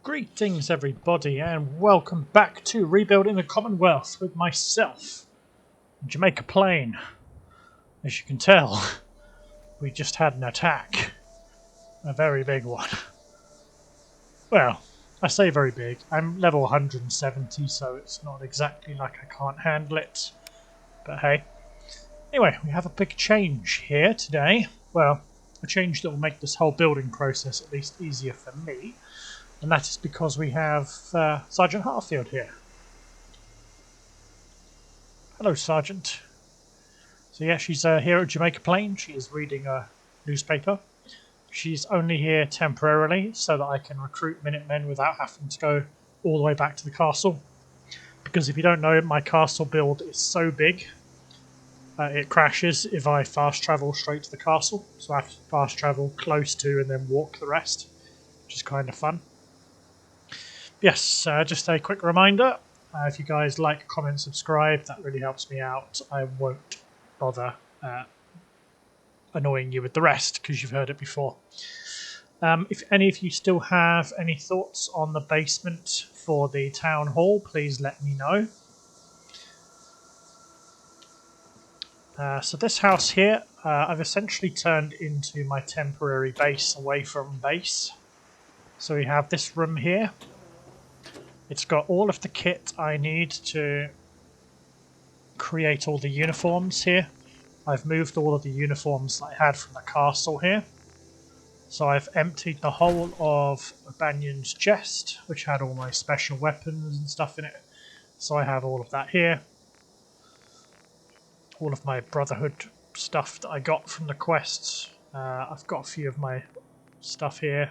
Greetings everybody and welcome back to Rebuilding the Commonwealth with myself, Jamaica Plain. As you can tell, we just had an attack. A very big one. Well, I say very big. I'm level 170, so it's not exactly like I can't handle it. But hey. Anyway, we have a big change here today. Well, a change that will make this whole building process at least easier for me. And that is because we have Sergeant Hartfield here. Hello, Sergeant. So yeah, she's here at Jamaica Plain. She is reading a newspaper. She's only here temporarily so that I can recruit Minutemen without having to go all the way back to the castle. Because if you don't know, my castle build is so big, it crashes if I fast travel straight to the castle. So I have to fast travel close to and then walk the rest, which is kind of fun. Yes, just a quick reminder, if you guys like, comment, subscribe, that really helps me out. I won't bother annoying you with the rest because you've heard it before. If any of you still have any thoughts on the basement for the town hall, please let me know. So this house here, I've essentially turned into my temporary base away from base. So we have this room here. It's got all of the kit I need to create all the uniforms here. I've moved all of the uniforms that I had from the castle here. So I've emptied the whole of Banyan's chest, which had all my special weapons and stuff in it. So I have all of that here. All of my Brotherhood stuff that I got from the quests. I've got a few of my stuff here.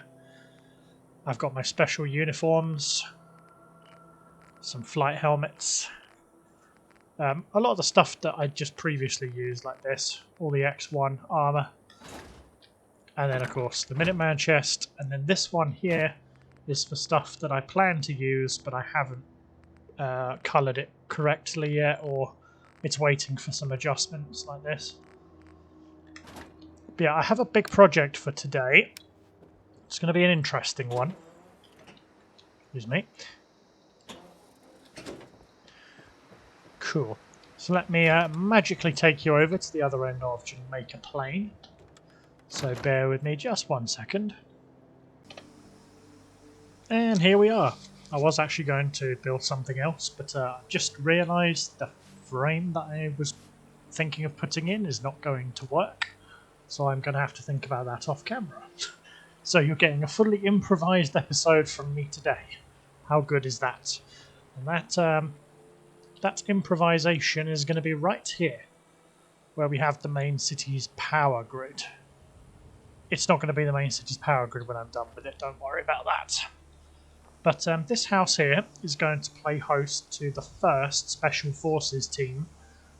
I've got my special uniforms. Some flight helmets. A lot of the stuff that I just previously used, like this, all the X1 armor, and then of course the Minuteman chest, and then this one here is for stuff that I plan to use but I haven't coloured it correctly yet, or it's waiting for some adjustments like this. But yeah, I have a big project for today. It's going to be an interesting one. Excuse me. Cool. So let me magically take you over to the other end of Jamaica Plain. So bear with me just 1 second. And here we are. I was actually going to build something else, but I just realised the frame that I was thinking of putting in is not going to work. So I'm going to have to think about that off camera. So you're getting a fully improvised episode from me today. How good is that? And that improvisation is going to be right here, where we have the main city's power grid. It's not going to be the main city's power grid when I'm done with it, don't worry about that. But this house here is going to play host to the first Special Forces team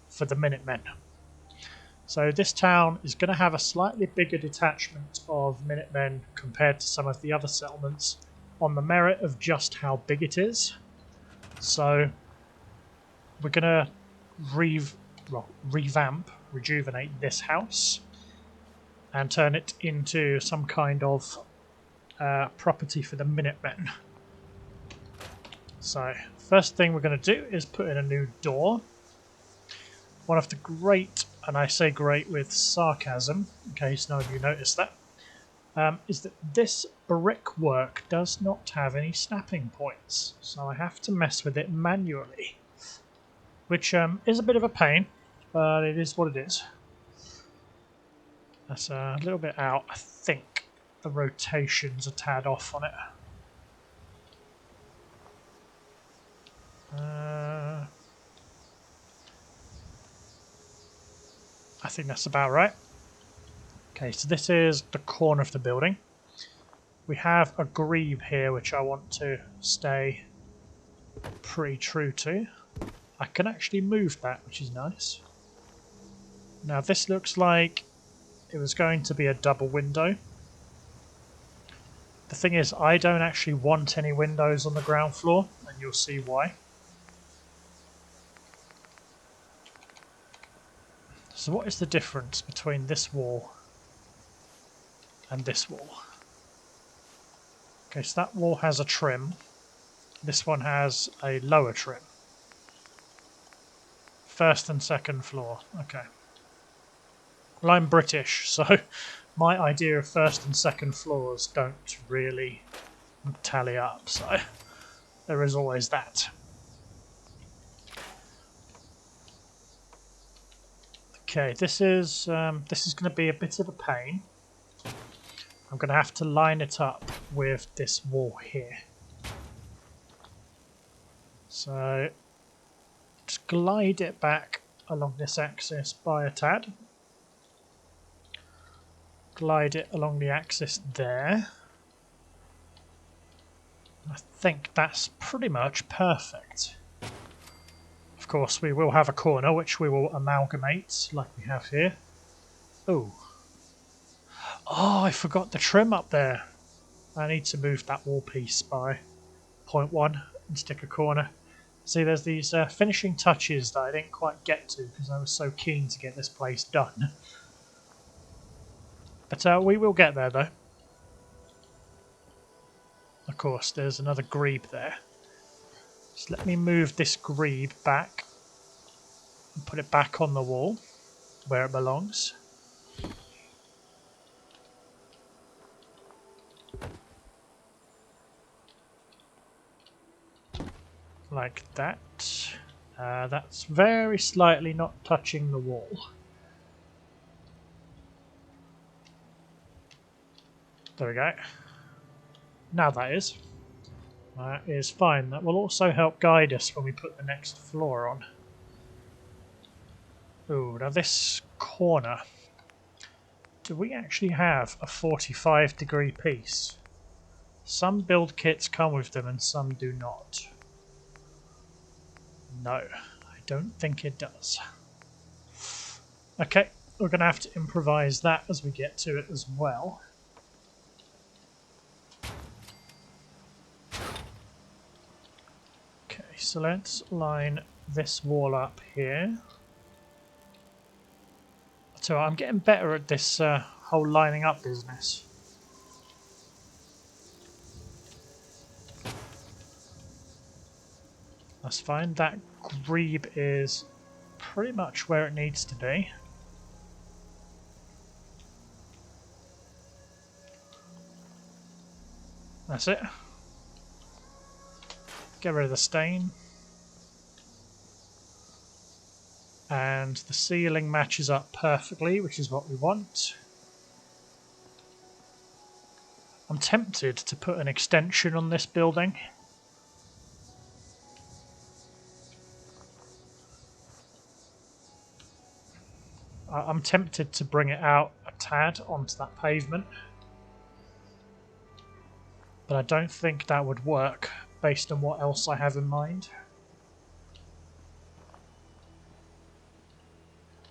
for the Minutemen. So this town is going to have a slightly bigger detachment of Minutemen compared to some of the other settlements on the merit of just how big it is. So we're going to rejuvenate this house and turn it into some kind of property for the Minutemen. So first thing we're going to do is put in a new door. One of the great, and I say great with sarcasm, in case none of you noticed that, is that this brickwork does not have any snapping points. So I have to mess with it manually. Which is a bit of a pain, but it is what it is. That's a little bit out. I think the rotation's a tad off on it. I think that's about right. Okay, so this is the corner of the building. We have a grebe here, which I want to stay pretty true to. I can actually move that, which is nice. Now this looks like it was going to be a double window. The thing is, I don't actually want any windows on the ground floor, and you'll see why. So what is the difference between this wall and this wall? Okay, so that wall has a trim. This one has a lower trim. First and second floor. Okay. Well, I'm British, so my idea of first and second floors don't really tally up, so there is always that. Okay, this is going to be a bit of a pain. I'm going to have to line it up with this wall here. So just glide it back along this axis by a tad. Glide it along the axis there. I think that's pretty much perfect. Of course, we will have a corner which we will amalgamate like we have here. Oh, I forgot the trim up there. I need to move that wall piece by 0.1 and stick a corner. See, there's these finishing touches that I didn't quite get to because I was so keen to get this place done. But we will get there, though. Of course, there's another grebe there. So let me move this grebe back and put it back on the wall where it belongs. Like that. That's very slightly not touching the wall. There we go. Now that is. That is fine. That will also help guide us when we put the next floor on. Ooh, now this corner. Do we actually have a 45-degree piece? Some build kits come with them and some do not. No, I don't think it does. Okay, we're going to have to improvise that as we get to it as well. Okay, so let's line this wall up here. So I'm getting better at this whole lining up business. That's fine. That grebe is pretty much where it needs to be. That's it. Get rid of the stain. And the ceiling matches up perfectly, which is what we want. I'm tempted to put an extension on this building. I'm tempted to bring it out a tad onto that pavement. But I don't think that would work based on what else I have in mind.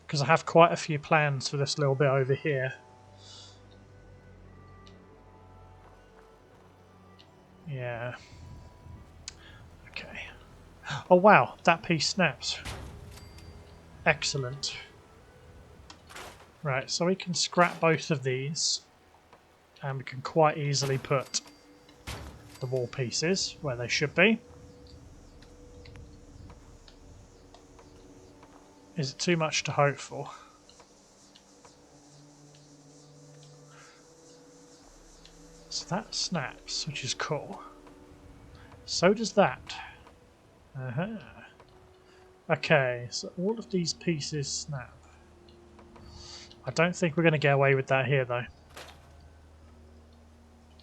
Because I have quite a few plans for this little bit over here. Yeah. Okay. Oh wow, that piece snaps. Excellent. Right, so we can scrap both of these. And we can quite easily put the wall pieces where they should be. Is it too much to hope for? So that snaps, which is cool. So does that. Okay, so all of these pieces snap. I don't think we're going to get away with that here, though.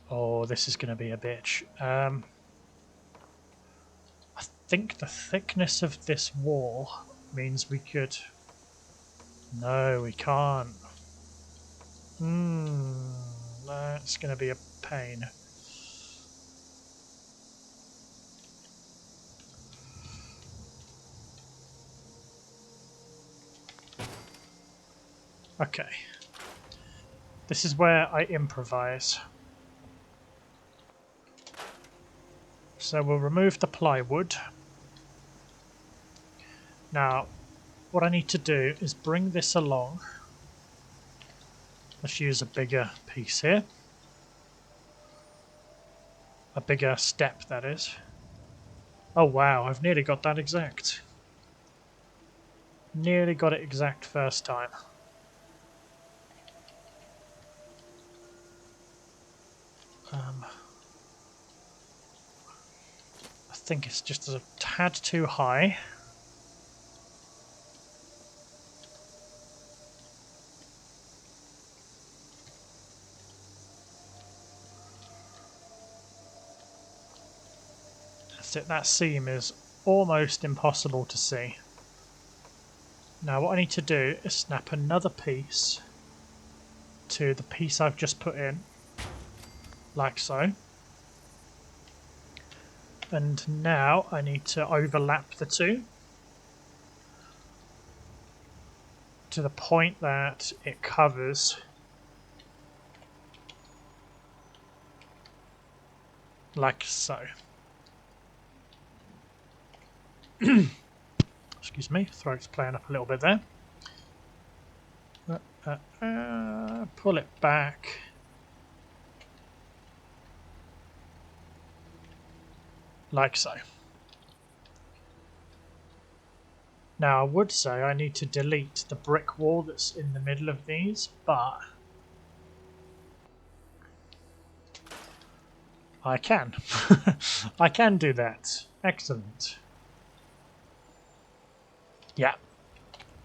Oh, this is going to be a bitch. I think the thickness of this wall means we could... No, we can't. That's going to be a pain. Okay. This is where I improvise. So we'll remove the plywood. Now, what I need to do is bring this along. Let's use a bigger piece here. A bigger step, that is. Oh wow, I've nearly got that exact. Nearly got it exact first time. I think it's just a tad too high. That's it, that seam is almost impossible to see. Now what I need to do is snap another piece to the piece I've just put in, like so. And now I need to overlap the two to the point that it covers like so. Excuse me, throat's playing up a little bit there. Pull it back. Like so. Now I would say I need to delete the brick wall that's in the middle of these, but I can. I can do that. Excellent. Yeah.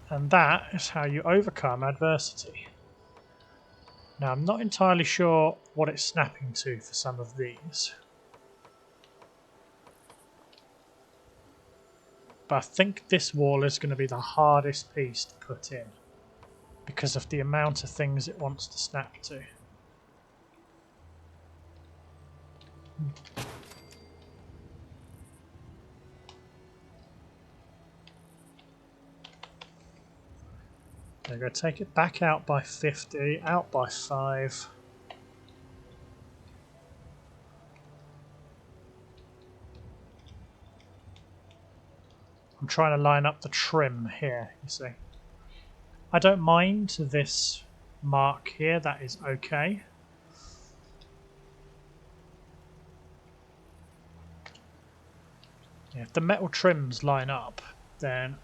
And that is how you overcome adversity. Now I'm not entirely sure what it's snapping to for some of these. But I think this wall is going to be the hardest piece to put in because of the amount of things it wants to snap to. There we go, take it back out by 50, out by 5. I'm trying to line up the trim here, you see. I don't mind this mark here, that is okay. Yeah, if the metal trims line up, then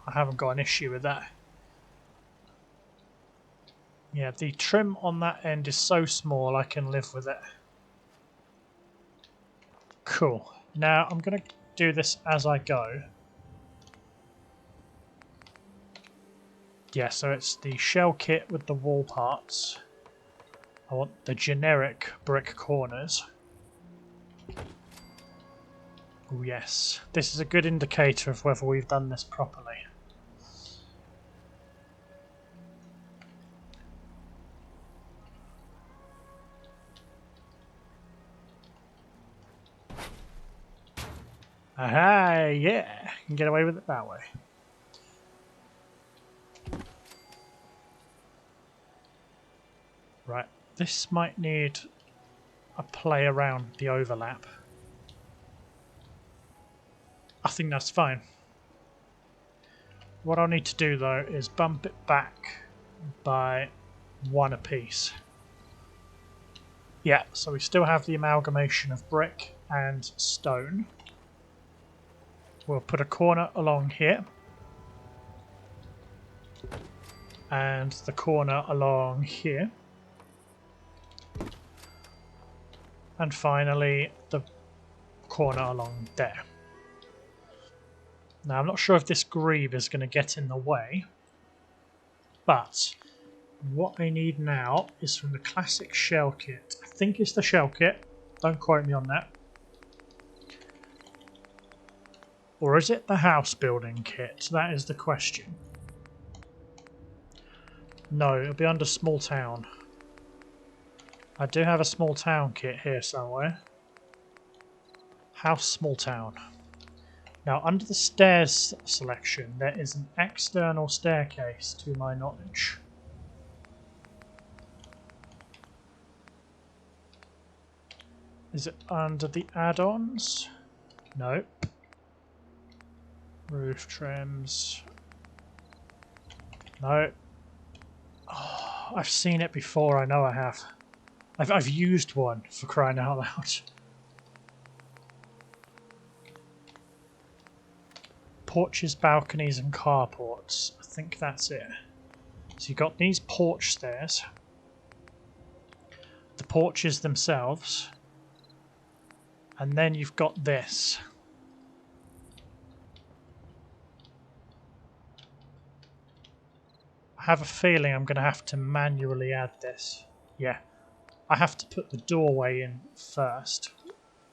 I haven't got an issue with that. Yeah, the trim on that end is so small I can live with it. Cool. Now I'm going to do this as I go. Yeah, so it's the shell kit with the wall parts. I want the generic brick corners. Oh yes, this is a good indicator of whether we've done this properly. Aha, yeah, you can get away with it that way. Right, this might need a play around the overlap. I think that's fine. What I'll need to do though is bump it back by 1 apiece. Yeah, so we still have the amalgamation of brick and stone. We'll put a corner along here. And the corner along here. And finally the corner along there. Now I'm not sure if this greave is going to get in the way, but what I need now is from the classic shell kit. I think it's the shell kit, don't quote me on that. Or is it the house building kit? That is the question. No, it'll be under small town. I do have a small town kit here somewhere. House small town. Now under the stairs selection there is an external staircase to my knowledge. Is it under the add-ons? Nope. Roof trims. No. Oh, I've seen it before, I know I have. I've used one, for crying out loud. porches, balconies and carports. I think that's it. So you've got these porch stairs, the porches themselves, and then you've got this. I have a feeling I'm going to have to manually add this. Yeah, I have to put the doorway in first.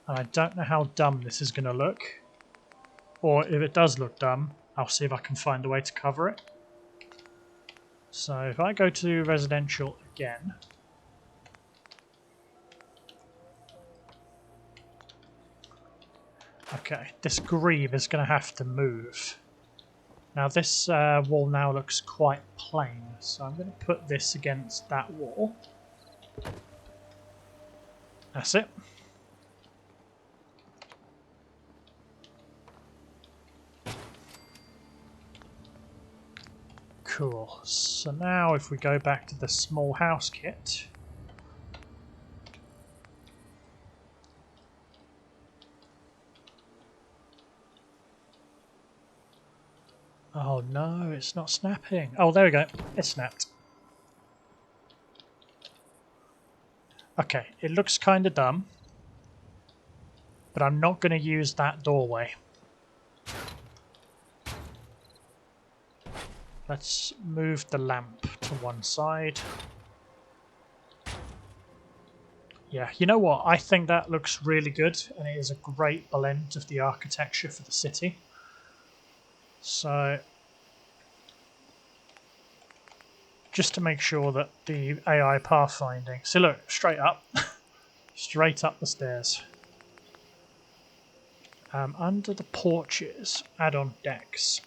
And I don't know how dumb this is going to look. Or if it does look dumb, I'll see if I can find a way to cover it. So if I go to residential again. Okay, this greave is going to have to move. Now this wall now looks quite plain, so I'm going to put this against that wall. That's it. Cool. So now if we go back to the small house kit. Oh no, it's not snapping. Oh, there we go. It snapped. Okay, it looks kind of dumb, but I'm not going to use that doorway. Let's move the lamp to one side. Yeah, you know what? I think that looks really good, and it is a great blend of the architecture for the city. So, just to make sure that the AI pathfinding... So look, straight up. Straight up the stairs. Under the porches, add-on decks.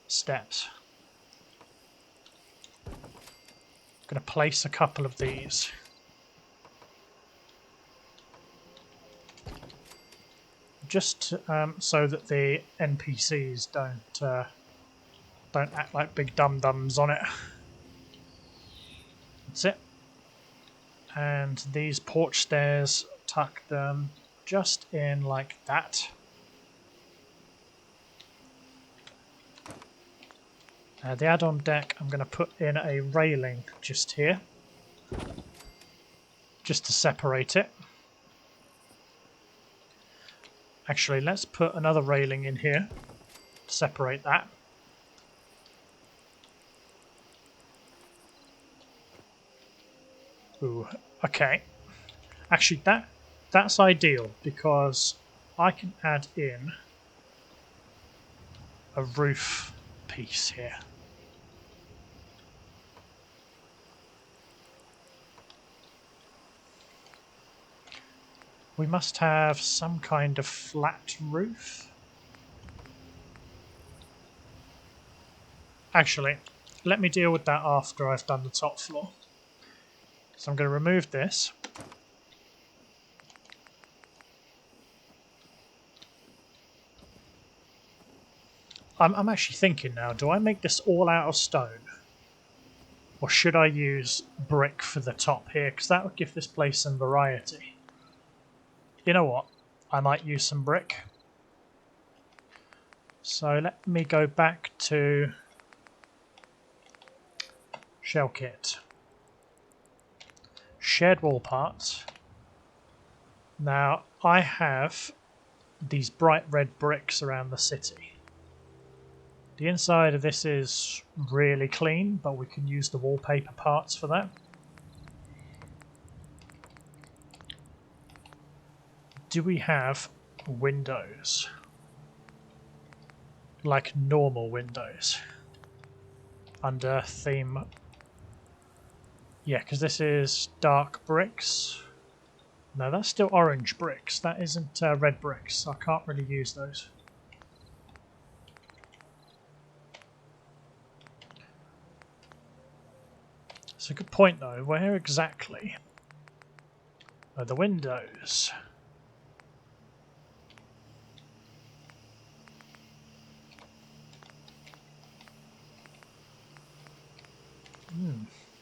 Steps. I'm going to place a couple of these. Just so that the NPCs don't act like big dum-dums on it. That's it. And these porch stairs, tuck them just in like that. The add-on deck, I'm going to put in a railing just here, just to separate it. Actually, let's put another railing in here to separate that. Ooh, okay. Actually, that's ideal because I can add in a roof piece here. We must have some kind of flat roof. Actually, let me deal with that after I've done the top floor. So I'm going to remove this. I'm actually thinking now, do I make this all out of stone? Or should I use brick for the top here? Because that would give this place some variety. You know what? I might use some brick. So let me go back to shell kit. Shared wall parts. Now I have these bright red bricks around the city. The inside of this is really clean, but we can use the wallpaper parts for that. Do we have windows? Like normal windows? Under theme. Yeah, because this is dark bricks. No, that's still orange bricks. That isn't red bricks. So I can't really use those. It's a good point though. Where exactly are the windows?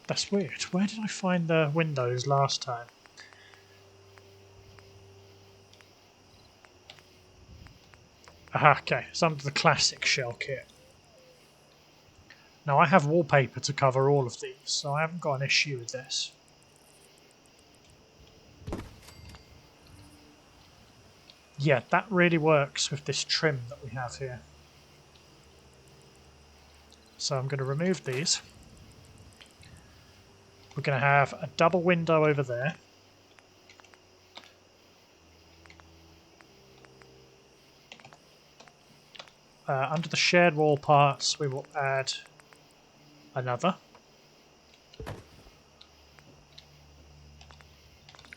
That's weird. Where did I find the windows last time? Aha, okay, it's under the classic shell kit. Now I have wallpaper to cover all of these, so I haven't got an issue with this. Yeah, that really works with this trim that we have here. So I'm going to remove these. We're going to have a double window over there. Under the shared wall parts, we will add another.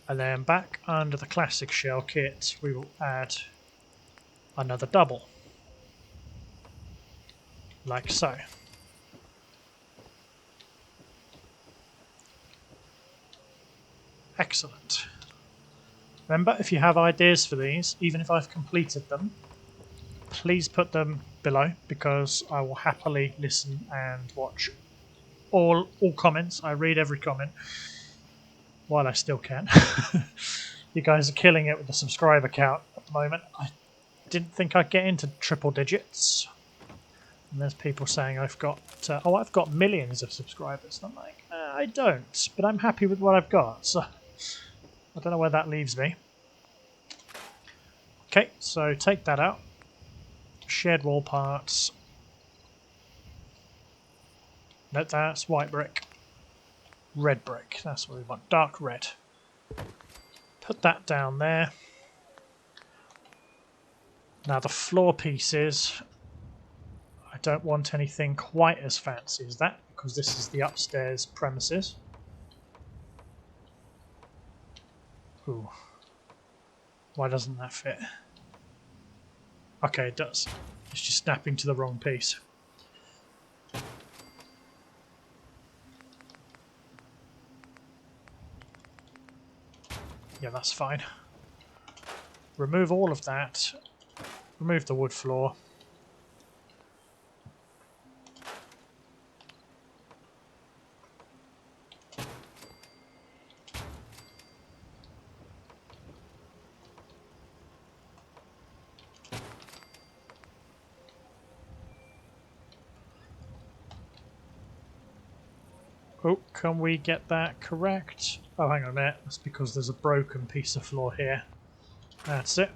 And then back under the classic shell kit, we will add another double. Like so. Excellent. Remember, if you have ideas for these, even if I've completed them, please put them below, because I will happily listen and watch all comments. I read every comment while I still can. You guys are killing it with the subscriber count at the moment. I didn't think I'd get into triple digits. And there's people saying I've got I've got millions of subscribers. And I'm like, I don't, but I'm happy with what I've got. So I don't know where that leaves me. Okay, so take that out. Shared wall parts. No, that's white brick. Red brick, that's what we want. Dark red. Put that down there. Now the floor pieces, I don't want anything quite as fancy as that, because this is the upstairs premises. Ooh. Why doesn't that fit? Okay, it does. It's just snapping to the wrong piece. Yeah, that's fine. Remove all of that. Remove the wood floor. Oh, can we get that correct? Oh, hang on a minute. That's because there's a broken piece of floor here. That's it.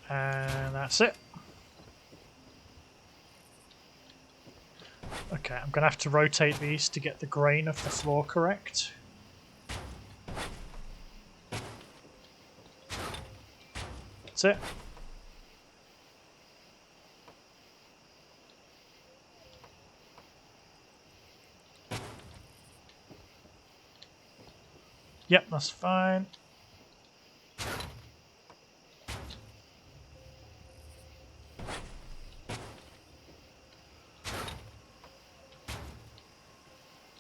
And that's it. Okay, I'm going to have to rotate these to get the grain of the floor correct. That's it. Yep, that's fine.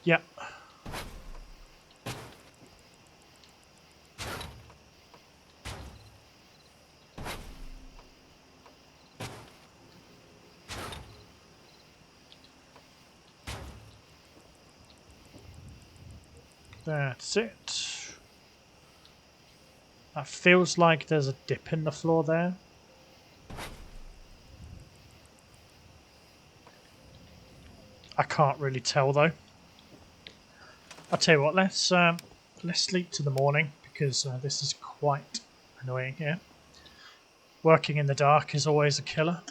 Yep. That's it. That feels like there's a dip in the floor there. I can't really tell though. I'll tell you what, let's sleep to the morning, because this is quite annoying here. Working in the dark is always a killer.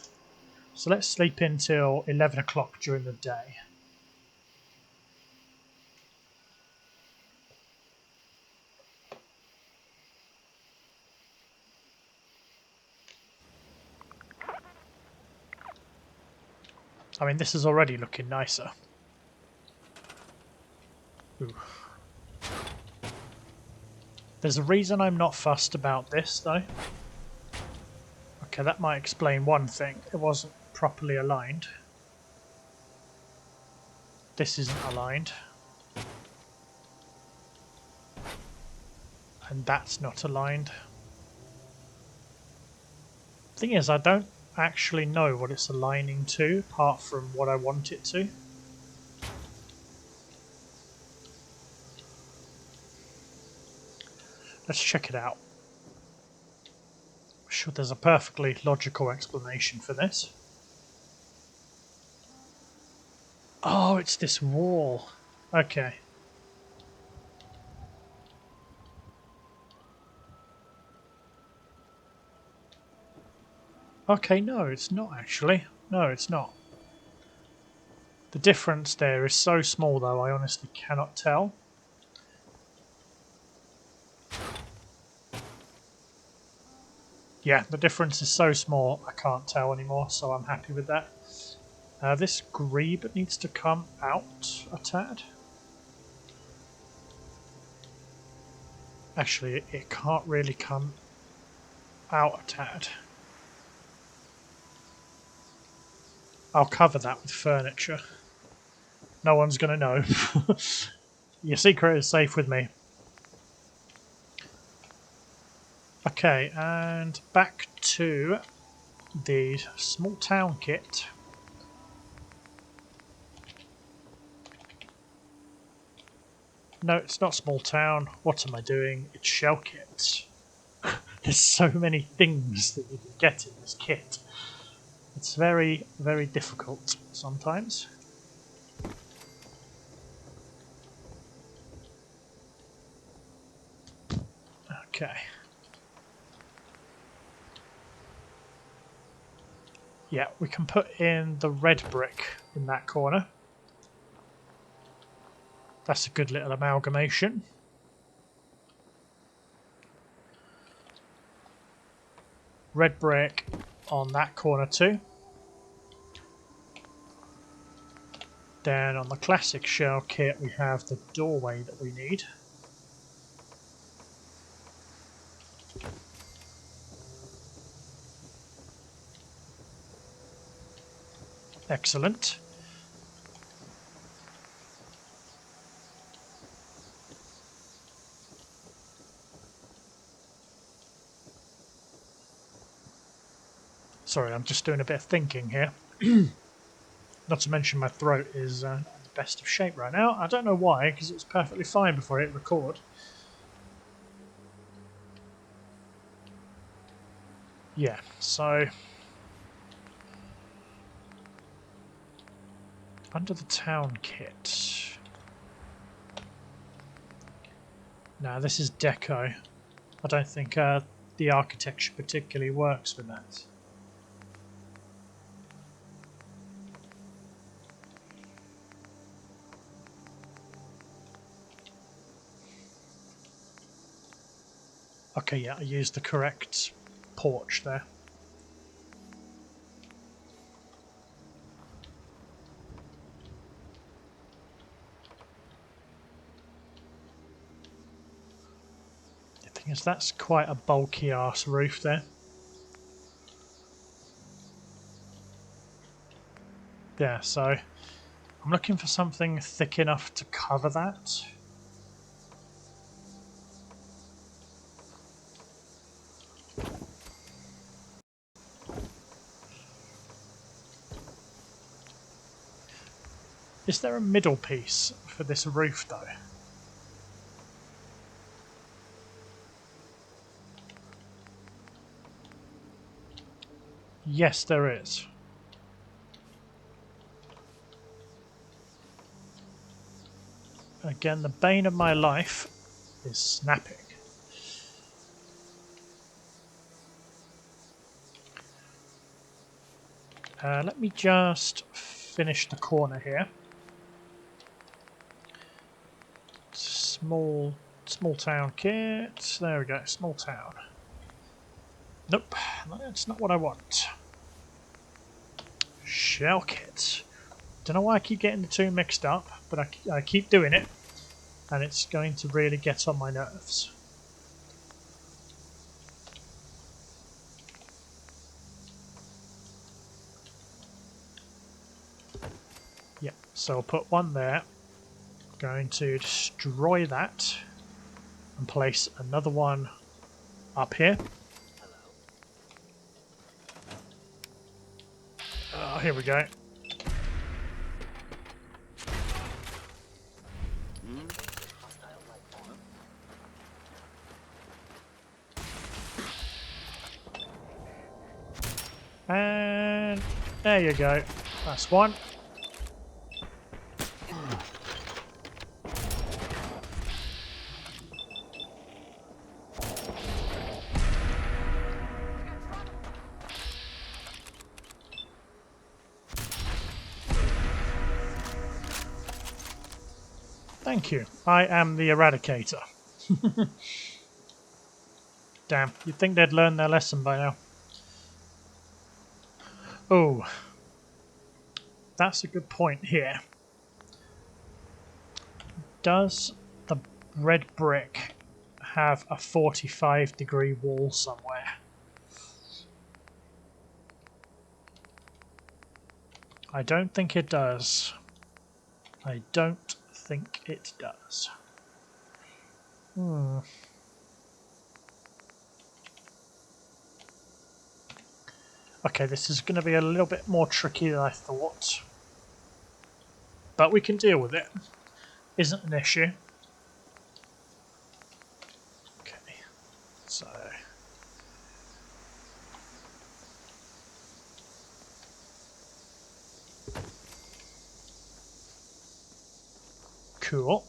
So let's sleep until 11 o'clock during the day. I mean, this is already looking nicer. Ooh. There's a reason I'm not fussed about this, though. Okay, that might explain one thing. It wasn't properly aligned. This isn't aligned. And that's not aligned. Thing is, I don't actually know what it's aligning to, apart from what I want it to. Let's check it out. I'm sure there's a perfectly logical explanation for this. Oh, it's this wall. Okay. Okay, no, it's not actually. No, it's not. The difference there is so small, though, I honestly cannot tell. Yeah, the difference is so small, I can't tell anymore, so I'm happy with that. This grebe needs to come out a tad. Actually, it can't really come out a tad. I'll cover that with furniture. No one's going to know. Your secret is safe with me. Okay, and back to the small town kit. No, it's not small town. What am I doing? It's shell kit. There's so many things that you can get in this kit. It's very, very difficult sometimes. Okay. Yeah, we can put in the red brick in that corner. That's a good little amalgamation. Red brick on that corner too. Then on the classic shell kit we have the doorway that we need. Excellent. Sorry, I'm just doing a bit of thinking here. Not to mention my throat is in the best of shape right now. I don't know why, because it was perfectly fine before I hit record. Yeah, so under the town kit. Now this is deco. I don't think the architecture particularly works with that. Okay, yeah, I used the correct porch there. The thing is, that's quite a bulky arse roof there. Yeah, so I'm looking for something thick enough to cover that. Is there a middle piece for this roof though? Yes, there is. Again, the bane of my life is snapping. Let me just finish the corner here. Small town kit. There we go, small town. Nope, that's not what I want. Shell kit. Don't know why I keep getting the two mixed up, but I keep doing it, and it's going to really get on my nerves. Yeah, so I'll put one there. Going to destroy that and place another one up here. Oh, here we go. There you go. That's one. Thank you. I am the Eradicator. Damn, you'd think they'd learn their lesson by now. Oh, that's a good point here. Does the red brick have a 45-degree wall somewhere? I don't think it does. I don't think it does. Okay, this is going to be a little bit more tricky than I thought. But we can deal with it. Isn't an issue. Okay, so... Cool.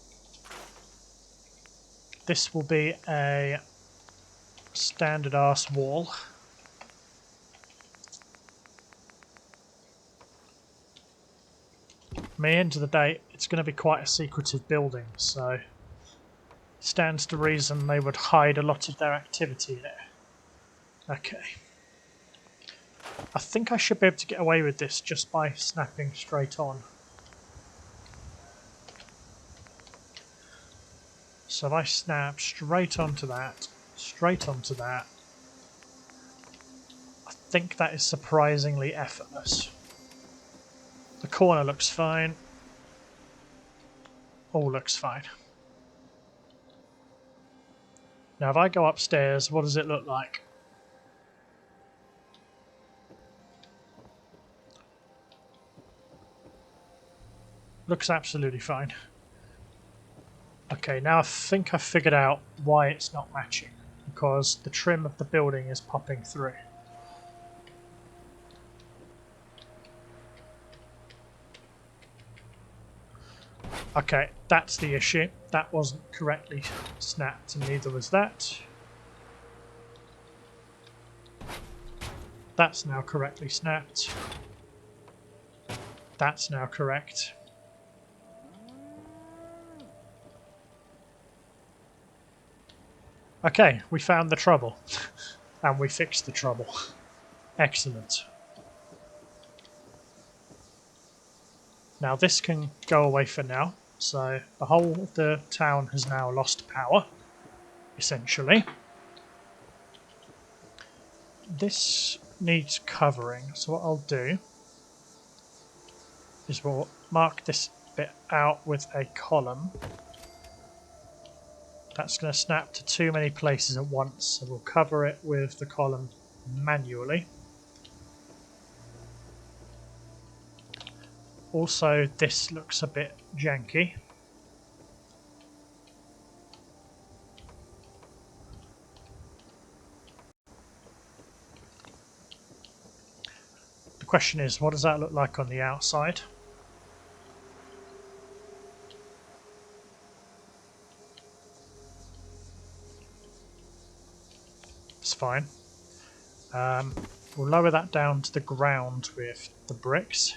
This will be a standard ass wall. I mean, end of the day, it's going to be quite a secretive building, so stands to reason they would hide a lot of their activity there. Okay. I think I should be able to get away with this just by snapping straight on. So if I snap straight onto that, I think that is surprisingly effortless. The corner looks fine. All looks fine. Now if I go upstairs, what does it look like? Looks absolutely fine. Okay, now I think I've figured out why it's not matching. Because the trim of the building is popping through. Okay, that's the issue. That wasn't correctly snapped, and neither was that. That's now correctly snapped. That's now correct. Okay, we found the trouble. And we fixed the trouble. Excellent. Now this can go away for now. So the whole of the town has now lost power, essentially. This needs covering, so what I'll do is we'll mark this bit out with a column. That's going to snap to too many places at once, so we'll cover it with the column manually. Also, this looks a bit janky. The question is, what does that look like on the outside? It's fine. We'll lower that down to the ground with the bricks.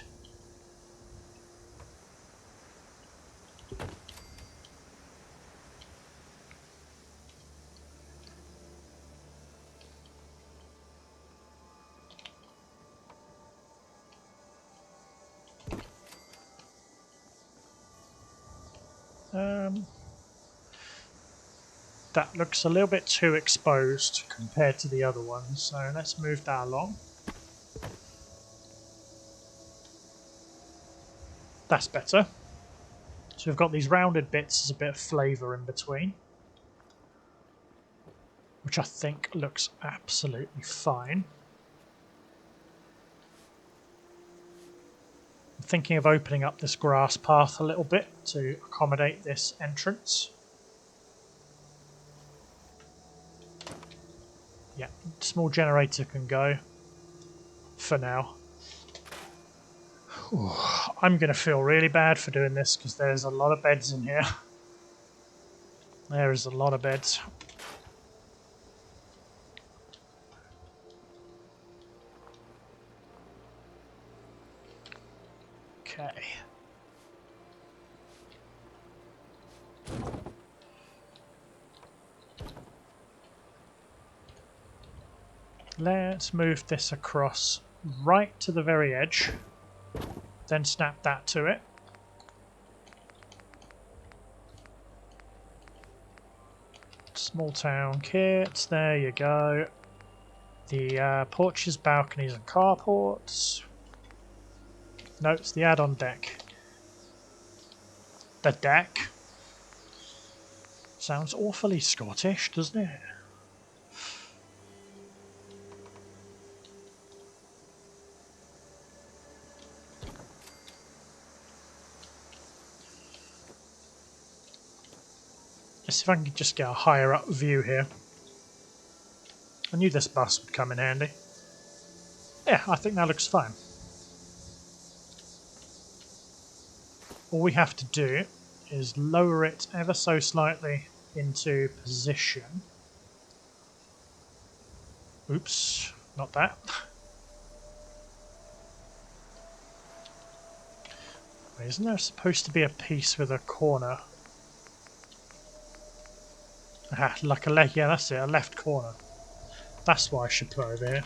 That looks a little bit too exposed compared to the other ones, so let's move that along. That's better. So we've got these rounded bits as a bit of flavour in between, which I think looks absolutely fine. I'm thinking of opening up this grass path a little bit to accommodate this entrance. Yeah, small generator can go for now. Ooh, I'm going to feel really bad for doing this because there's a lot of beds in here. There is a lot of beds. Okay. Let's move this across right to the very edge. Then snap that to it. Small town kits, there you go. The porches, balconies and carports. No, it's the add-on deck. The deck? Sounds awfully Scottish, doesn't it? Let's see if I can just get a higher up view here. I knew this bus would come in handy. Yeah, I think that looks fine. All we have to do is lower it ever so slightly into position. Oops, not that. Wait, isn't there supposed to be a piece with a corner? Ah, like a leg, yeah, that's it, a left corner. That's what I should put over here.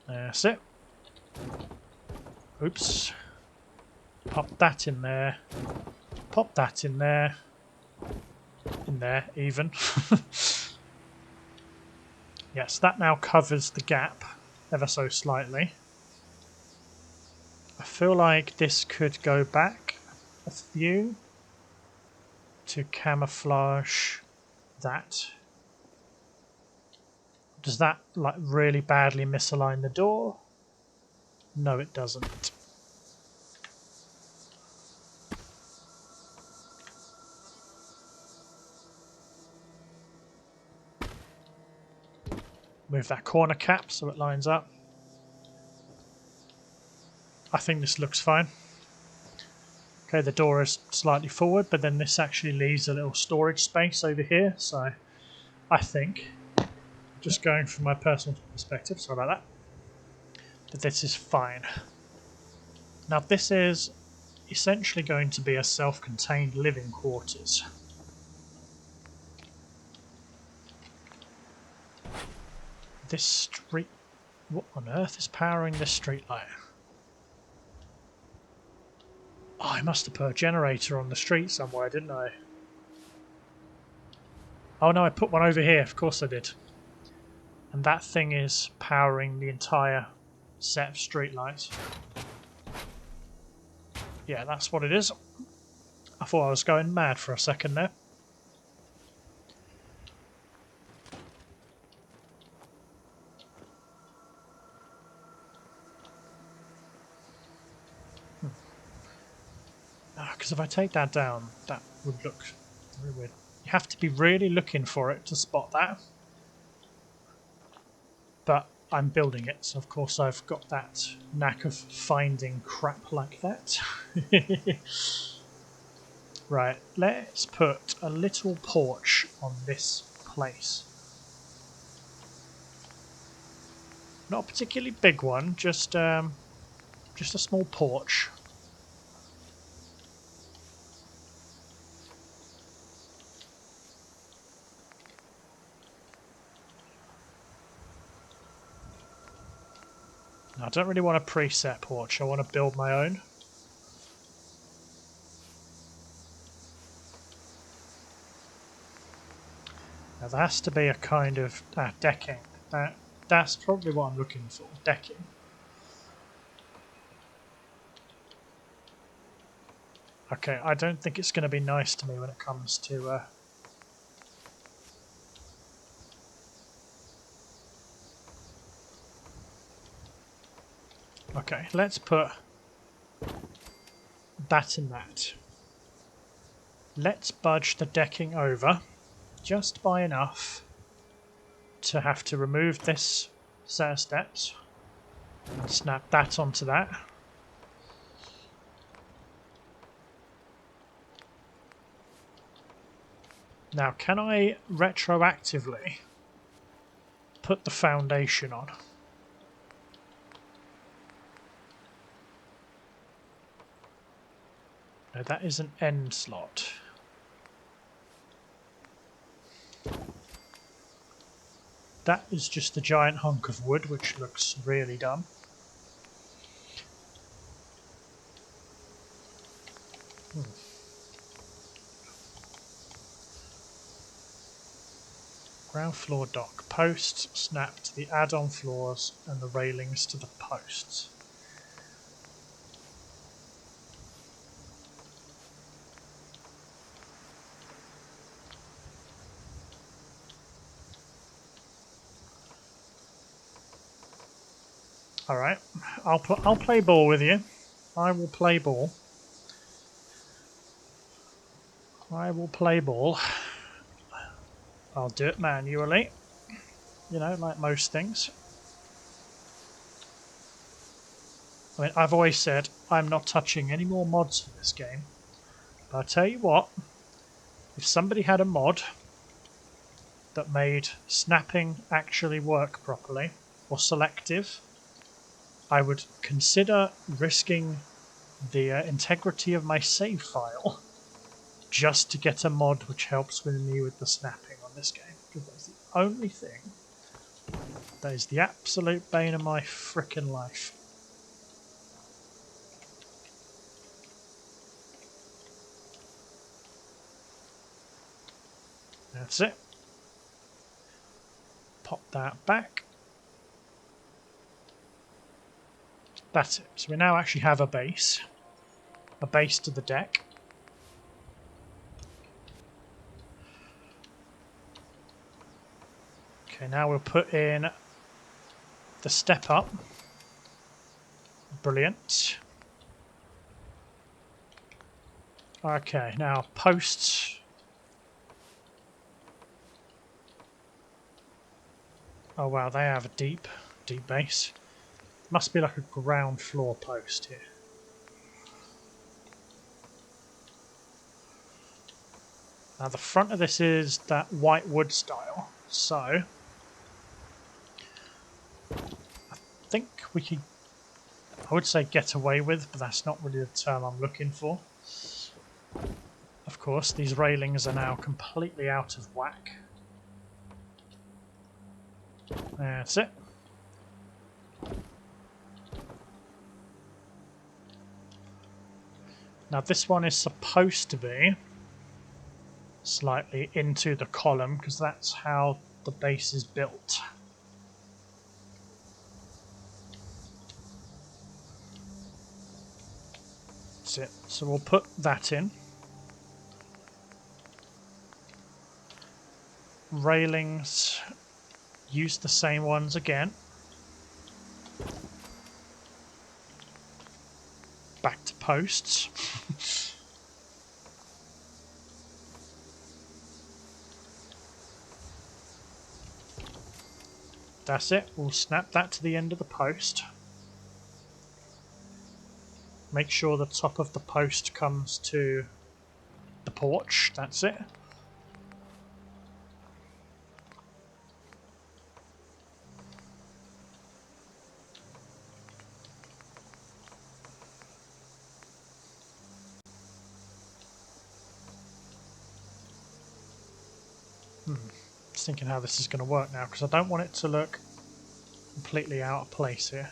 That's it. Oops. Pop that in there. Pop that in there. In there, even. Yes, that now covers the gap ever so slightly. I feel like this could go back a few to camouflage that. Does that like really badly misalign the door? No, it doesn't. Move that corner cap so it lines up. I think this looks fine. Okay, the door is slightly forward, but then this actually leaves a little storage space over here, so I think, just going from my personal perspective, sorry about that this is fine. Now this is essentially going to be a self-contained living quarters. This street... What on earth is powering this street light? Oh, I must have put a generator on the street somewhere, didn't I? Oh no, I put one over here, of course I did. And that thing is powering the entire set of streetlights. Yeah, that's what it is. I thought I was going mad for a second there. Because if I take that down, that would look very weird. You have to be really looking for it to spot that. But I'm building it, so of course I've got that knack of finding crap like that. Right, let's put a little porch on this place. Not a particularly big one, just a small porch. Now, I don't really want a preset porch, I want to build my own. Now there has to be a kind of decking. That's probably what I'm looking for, decking. Okay, I don't think it's going to be nice to me when it comes to... Okay, let's put that and that. Let's budge the decking over just by enough to have to remove this set of steps and snap that onto that. Now, can I retroactively put the foundation on? No, that is an end slot. That is just a giant hunk of wood, which looks really dumb. Ground floor dock. Posts snap to the add-on floors and the railings to the posts. Alright, I'll play ball with you. I will play ball. I will play ball. I'll do it manually. You know, like most things. I mean, I've always said I'm not touching any more mods for this game. But I tell you what, if somebody had a mod that made snapping actually work properly, or selective, I would consider risking the integrity of my save file just to get a mod which helps me with the snapping on this game. Because that's the only thing that is the absolute bane of my frickin' life. That's it. Pop that back. That's it. So we now actually have a base to the deck. Okay, now we'll put in the step up. Brilliant. Okay, now posts. Oh wow, they have a deep base. Must be like a ground floor post here. Now the front of this is that white wood style, so I think we can, I would say get away with, but that's not really the term I'm looking for. Of course, these railings are now completely out of whack. That's it. Now this one is supposed to be slightly into the column because that's how the base is built. That's it. So we'll put that in. Railings, use the same ones again. Back to posts. That's it. We'll snap that to the end of the post. Make sure the top of the post comes to the porch. That's it. Just thinking how this is going to work now because I don't want it to look completely out of place here.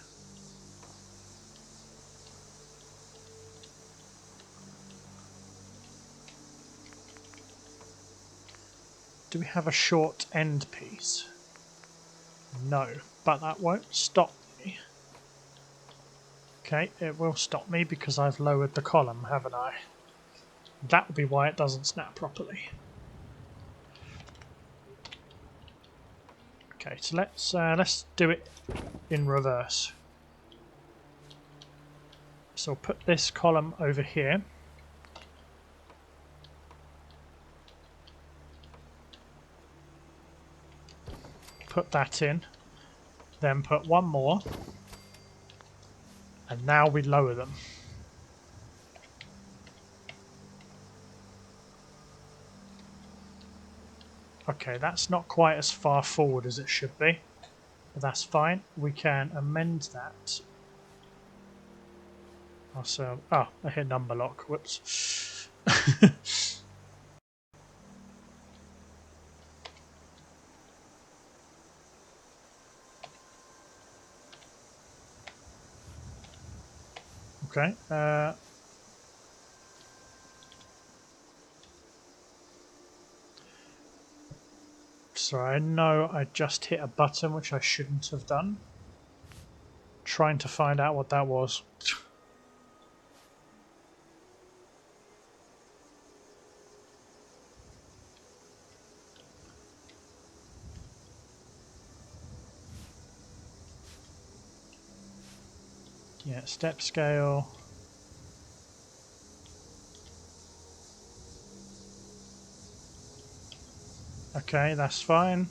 Do we have a short end piece? No, but that won't stop me. Okay, it will stop me because I've lowered the column, haven't I? That would be why it doesn't snap properly. Okay, so let's do it in reverse. So I'll put this column over here. Put that in. Then put one more. And now we lower them. Okay, that's not quite as far forward as it should be. But that's fine. We can amend that. Also, I hit number lock. Whoops. Okay. Sorry, I know I just hit a button which I shouldn't have done. Trying to find out what that was. Yeah, step scale. Okay, that's fine.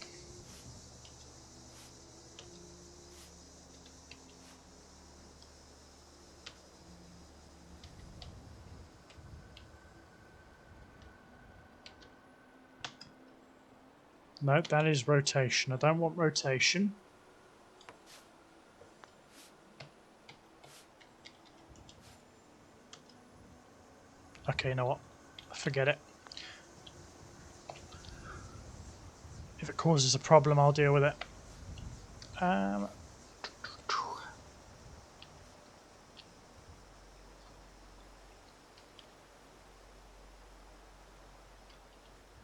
Nope, that is rotation. I don't want rotation. Okay, you know what? Forget it. If it causes a problem, I'll deal with it.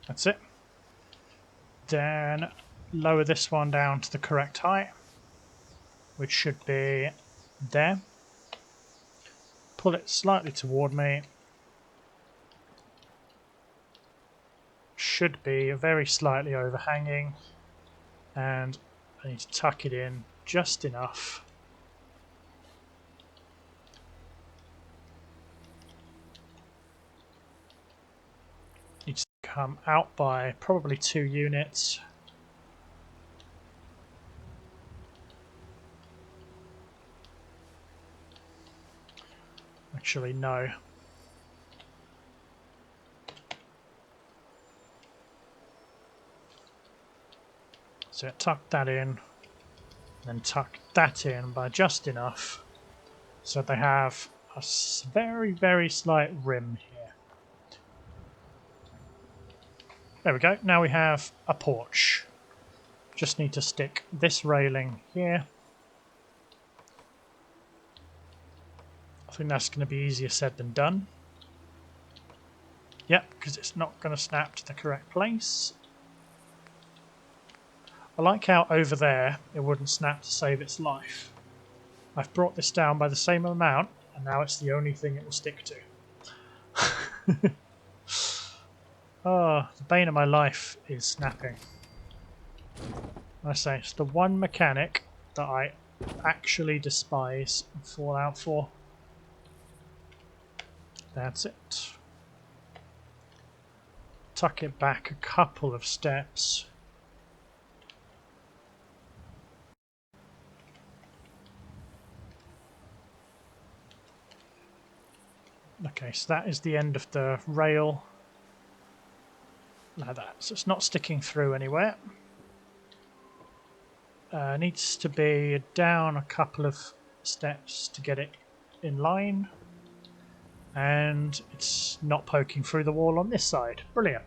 That's it. Then lower this one down to the correct height, which should be there. Pull it slightly toward me. Should be very slightly overhanging, and I need to tuck it in just enough. Needs to come out by probably 2 units. Actually, no. So tuck that in, then tuck that in by just enough, so they have a very, very slight rim here. There we go. Now we have a porch. Just need to stick this railing here. I think that's going to be easier said than done. Yep, because it's not going to snap to the correct place. I like how over there it wouldn't snap to save its life. I've brought this down by the same amount, and now it's the only thing it will stick to. Oh, the bane of my life is snapping. I say, it's the one mechanic that I actually despise and fall out for. That's it. Tuck it back a couple of steps. Okay, so that is the end of the rail. Like that. So it's not sticking through anywhere. Needs to be down a couple of steps to get it in line. And it's not poking through the wall on this side. Brilliant.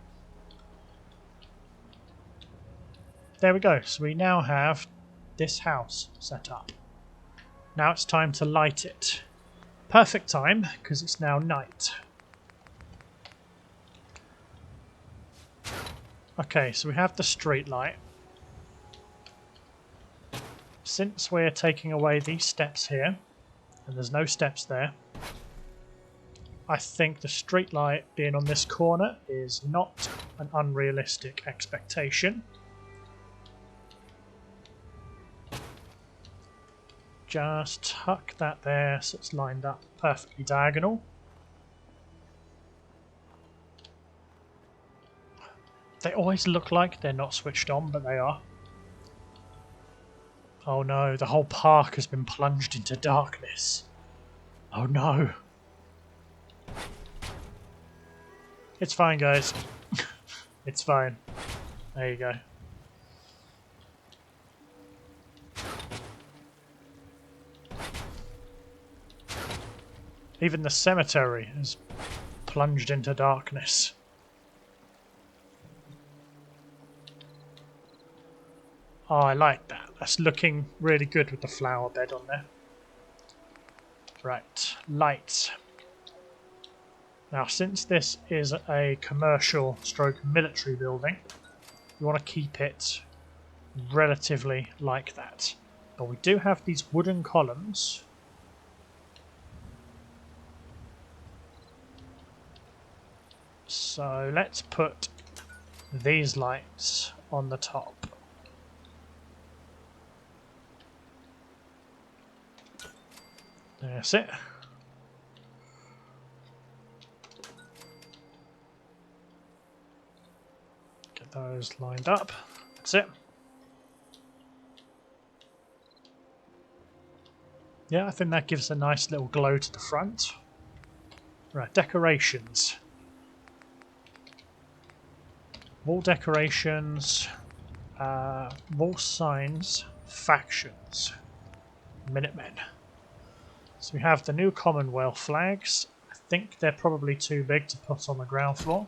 There we go. So we now have this house set up. Now it's time to light it. Perfect time, because it's now night. Okay, so we have the street light. Since we're taking away these steps here, and there's no steps there, I think the street light being on this corner is not an unrealistic expectation. just tuck that there so it's lined up perfectly diagonal. They always look like they're not switched on, but they are. Oh no, the whole park has been plunged into darkness. Oh no. It's fine, guys. It's fine. There you go. Even the cemetery is plunged into darkness. Oh, I like that. That's looking really good with the flower bed on there. Right, lights. Now, since this is a commercial stroke military building, you want to keep it relatively like that. But we do have these wooden columns. So let's put these lights on the top. That's it. Get those lined up. That's it. Yeah, I think that gives a nice little glow to the front. Right, decorations. Wall decorations, wall signs, factions, Minutemen. So we have the new Commonwealth flags. I think they're probably too big to put on the ground floor.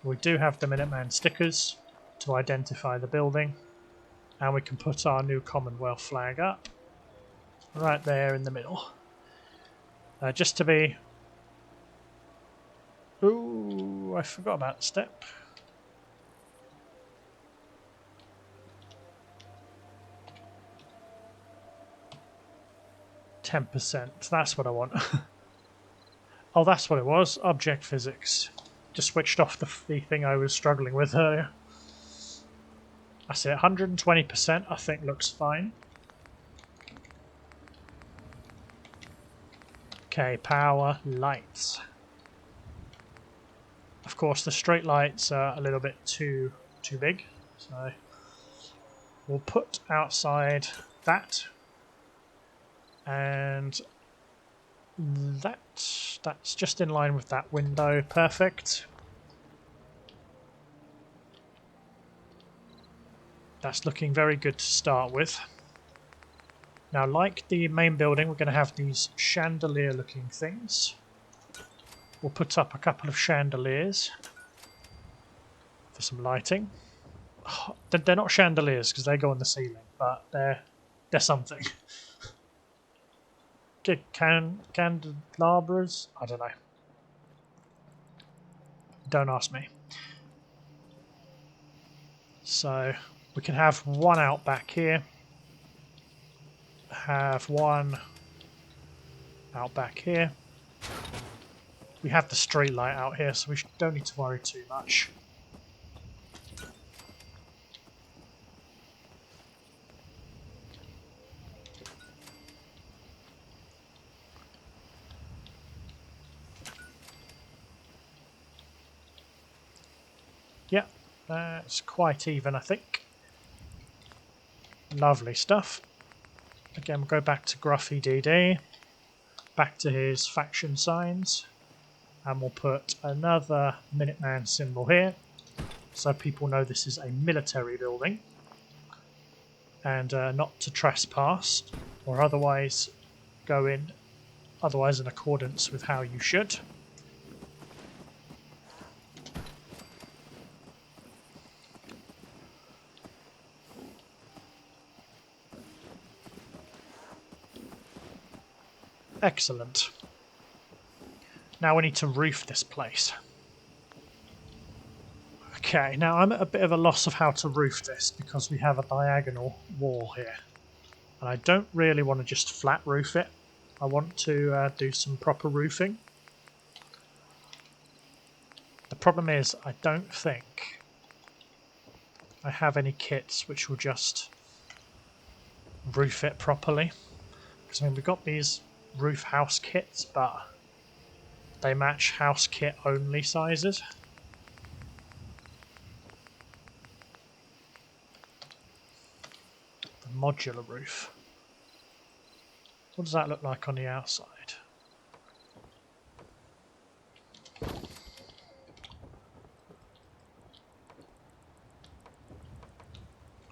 We do have the Minuteman stickers to identify the building. And we can put our new Commonwealth flag up right there in the middle. Just to be... Ooh, I forgot about the step. %. That's what I want. Oh, that's what it was. Object physics. Just switched off the thing I was struggling with earlier. That's it. 120% I think looks fine. Okay, power, lights. Of course, the straight lights are a little bit too big. So we'll put outside that. And that's just in line with that window. Perfect. That's looking very good to start with. Now, like the main building, we're going to have these chandelier looking things. We'll put up a couple of chandeliers for some lighting. Oh, they're not chandeliers because they go on the ceiling, but they're something. Candelabras? I don't know. Don't ask me. So we can have one out back here. Have one out back here. We have the street light out here, so we don't need to worry too much. Yeah, that's quite even, I think. Lovely stuff. Again, we'll go back to Gruffy DD, back to his faction signs, and we'll put another Minuteman symbol here, so people know this is a military building, and not to trespass, or otherwise in accordance with how you should. Excellent. Now we need to roof this place. Okay, now I'm at a bit of a loss of how to roof this because we have a diagonal wall here. And I don't really want to just flat roof it. I want to do some proper roofing. The problem is I don't think I have any kits which will just roof it properly. Because I mean, we've got these roof house kits, but they match house kit only sizes. The modular roof. What does that look like on the outside?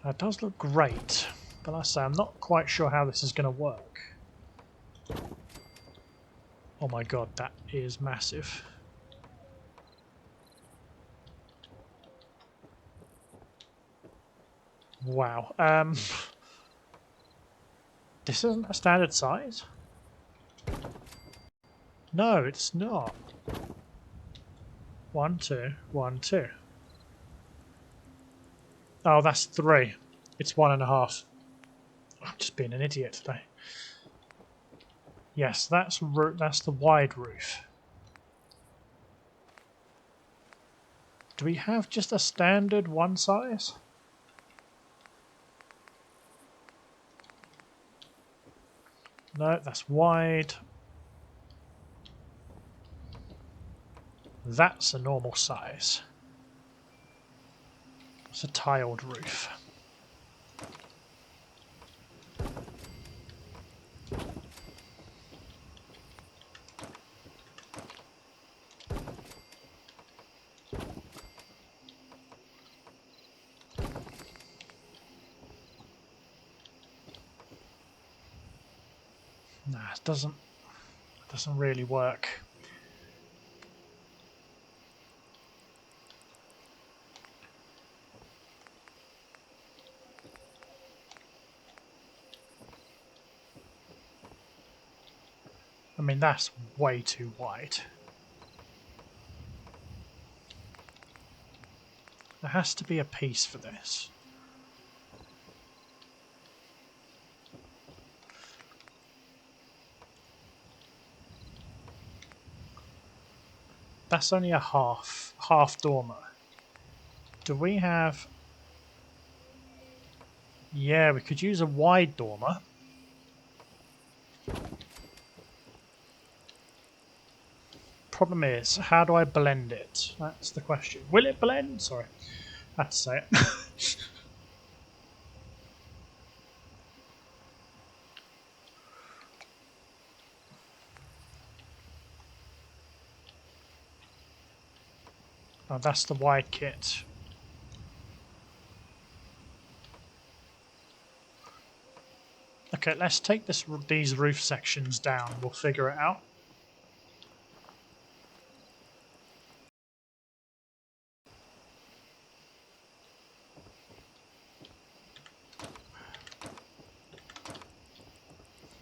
That does look great, but like I say, I'm not quite sure how this is going to work. Oh my god, that is massive. Wow. This isn't a standard size? No, it's not. 1, 2, 1, 2. Oh, that's 3. It's 1.5. I'm just being an idiot today. Yes, that's the wide roof. Do we have just a standard one size? No, that's wide. That's a normal size. It's a tiled roof. Nah, it doesn't really work. I mean, that's way too wide. There has to be a piece for this. That's only a half dormer. Do we have... Yeah, we could use a wide dormer. Problem is, how do I blend it? That's the question. Will it blend? Sorry, I had to say it. Oh, that's the wide kit. Okay, let's take these roof sections down. We'll figure it out.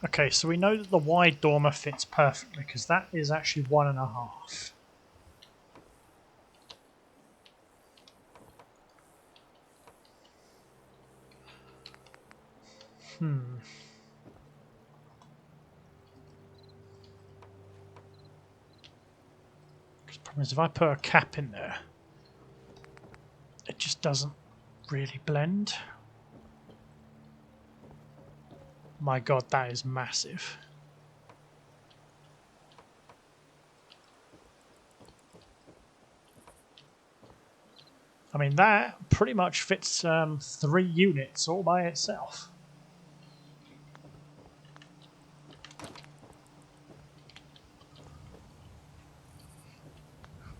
Okay, so we know that the wide dormer fits perfectly because that is actually 1.5. The problem is if I put a cap in there, it just doesn't really blend. My god, that is massive. I mean, that pretty much fits 3 units all by itself.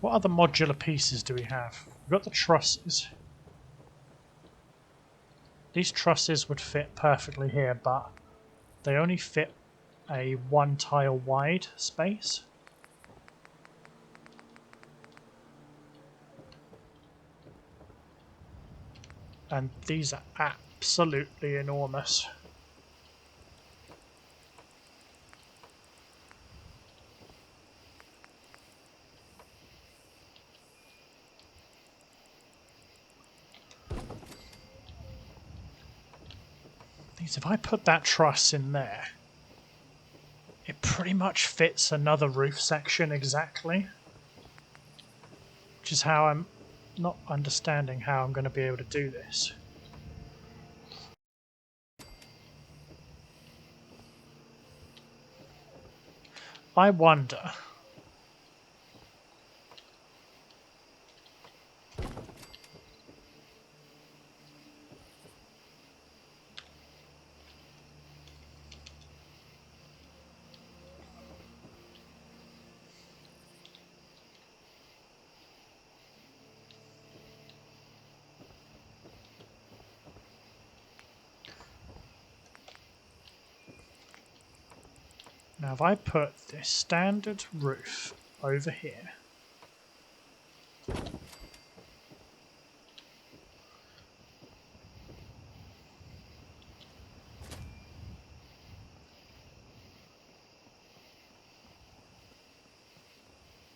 What other modular pieces do we have? We've got the trusses. These trusses would fit perfectly here, but they only fit a 1 tile wide space. And these are absolutely enormous. If I put that truss in there, it pretty much fits another roof section exactly. Which is how I'm not understanding how I'm going to be able to do this. I wonder... Now if I put this standard roof over here,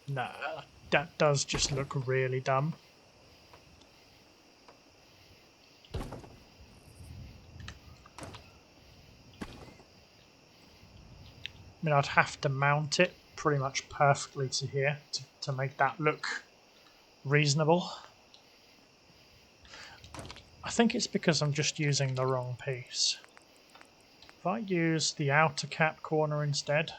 nah, that does just look really dumb. I mean, I'd have to mount it pretty much perfectly to here to make that look reasonable. I think it's because I'm just using the wrong piece. If I use the outer cap corner instead...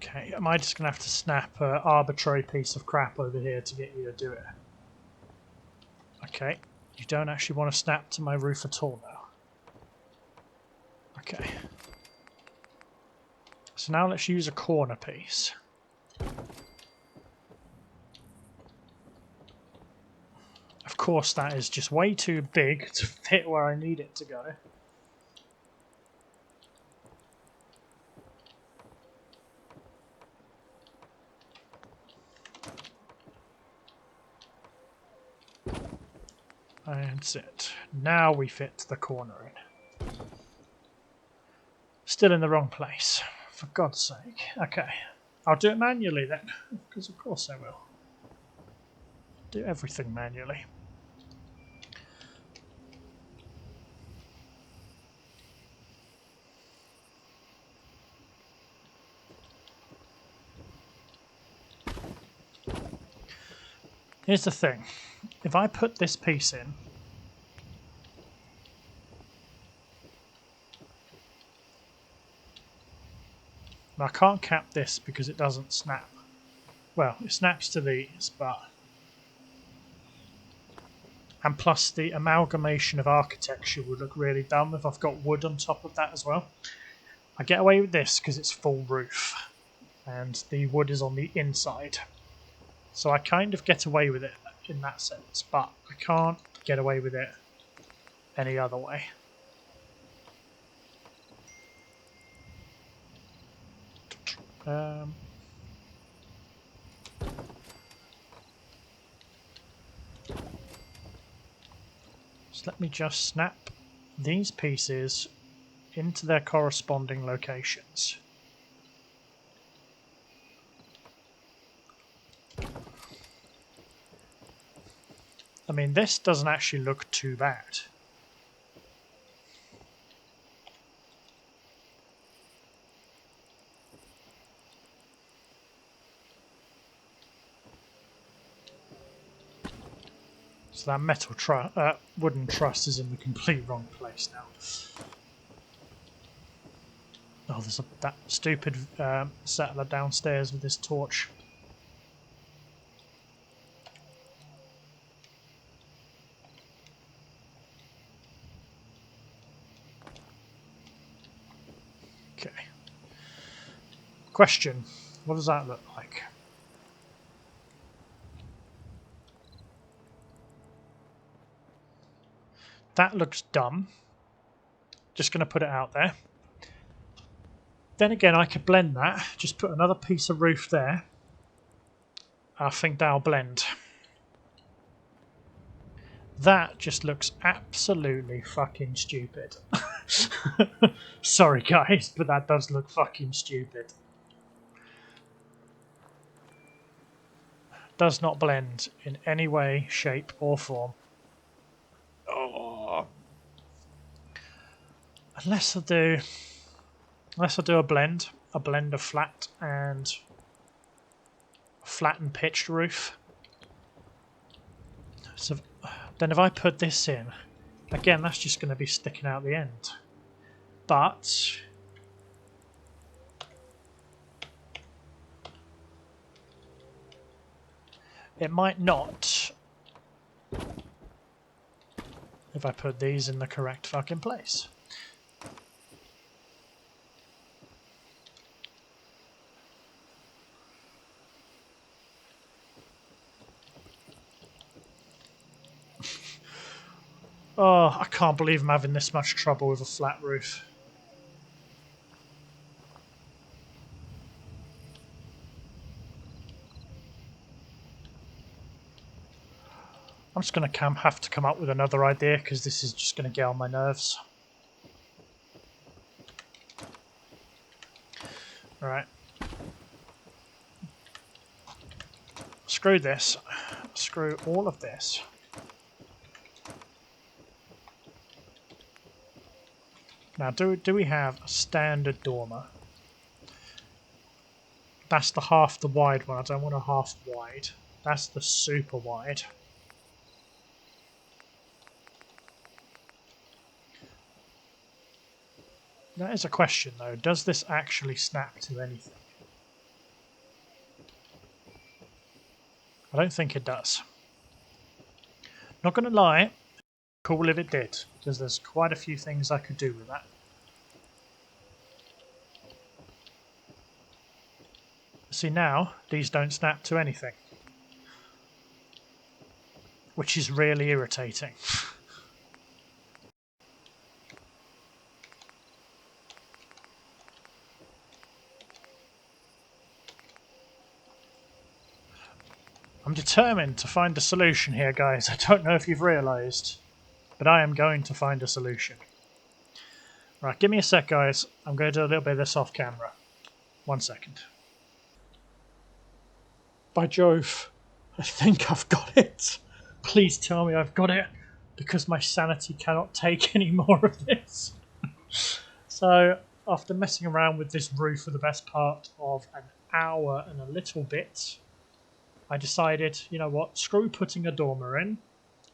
Okay, am I just going to have to snap an arbitrary piece of crap over here to get you to do it? Okay, you don't actually want to snap to my roof at all now. Okay. So now let's use a corner piece. Of course that is just way too big to fit where I need it to go. That's it. Now we fit the corner in. Still in the wrong place. For God's sake. Okay. I'll do it manually then. Because of course I will. Do everything manually. Here's the thing. If I put this piece in, I can't cap this because it doesn't snap. Well, it snaps to these, but... And plus the amalgamation of architecture would look really dumb if I've got wood on top of that as well. I get away with this because it's full roof, and the wood is on the inside. So I kind of get away with it in that sense, but I can't get away with it any other way. So let me just snap these pieces into their corresponding locations. I mean, this doesn't actually look too bad. So that wooden truss is in the complete wrong place now. Oh, there's that stupid settler downstairs with this torch. Okay. Question. What does that look like? That looks dumb. Just going to put it out there. Then again, I could blend that. Just put another piece of roof there. I think that'll blend. That just looks absolutely fucking stupid. Sorry guys, but that does look fucking stupid. Does not blend in any way, shape or form. Oh. Unless I do a blend. a blend of flat and pitched roof. So then if I put this in, again that's just going to be sticking out the end. But it might not if I put these in the correct fucking place. Oh, I can't believe I'm having this much trouble with a flat roof. I'm just going to have to come up with another idea because this is just going to get on my nerves. Right. Screw this. Screw all of this. Now, do we have a standard dormer? That's the half the wide one. I don't want a half wide. That's the super wide. That is a question, though. Does this actually snap to anything? I don't think it does. Not going to lie, cool if it did, because there's quite a few things I could do with that. See, now these don't snap to anything, which is really irritating. I'm determined to find a solution here, guys. I don't know if you've realised, but I am going to find a solution. Right, give me a sec, guys. I'm going to do a little bit of this off camera. 1 second. By Jove, I think I've got it. Please tell me I've got it, because my sanity cannot take any more of this. So, after messing around with this roof for the best part of an hour and a little bit, I decided, you know what, screw putting a dormer in.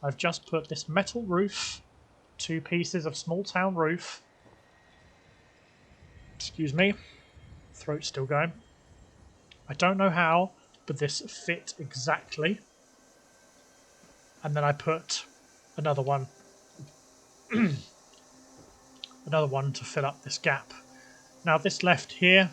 I've just put this metal roof, 2 pieces of small town roof. Excuse me, throat's still going. I don't know how, but this fit exactly. And then I put another one, another one to fill up this gap. Now this left here,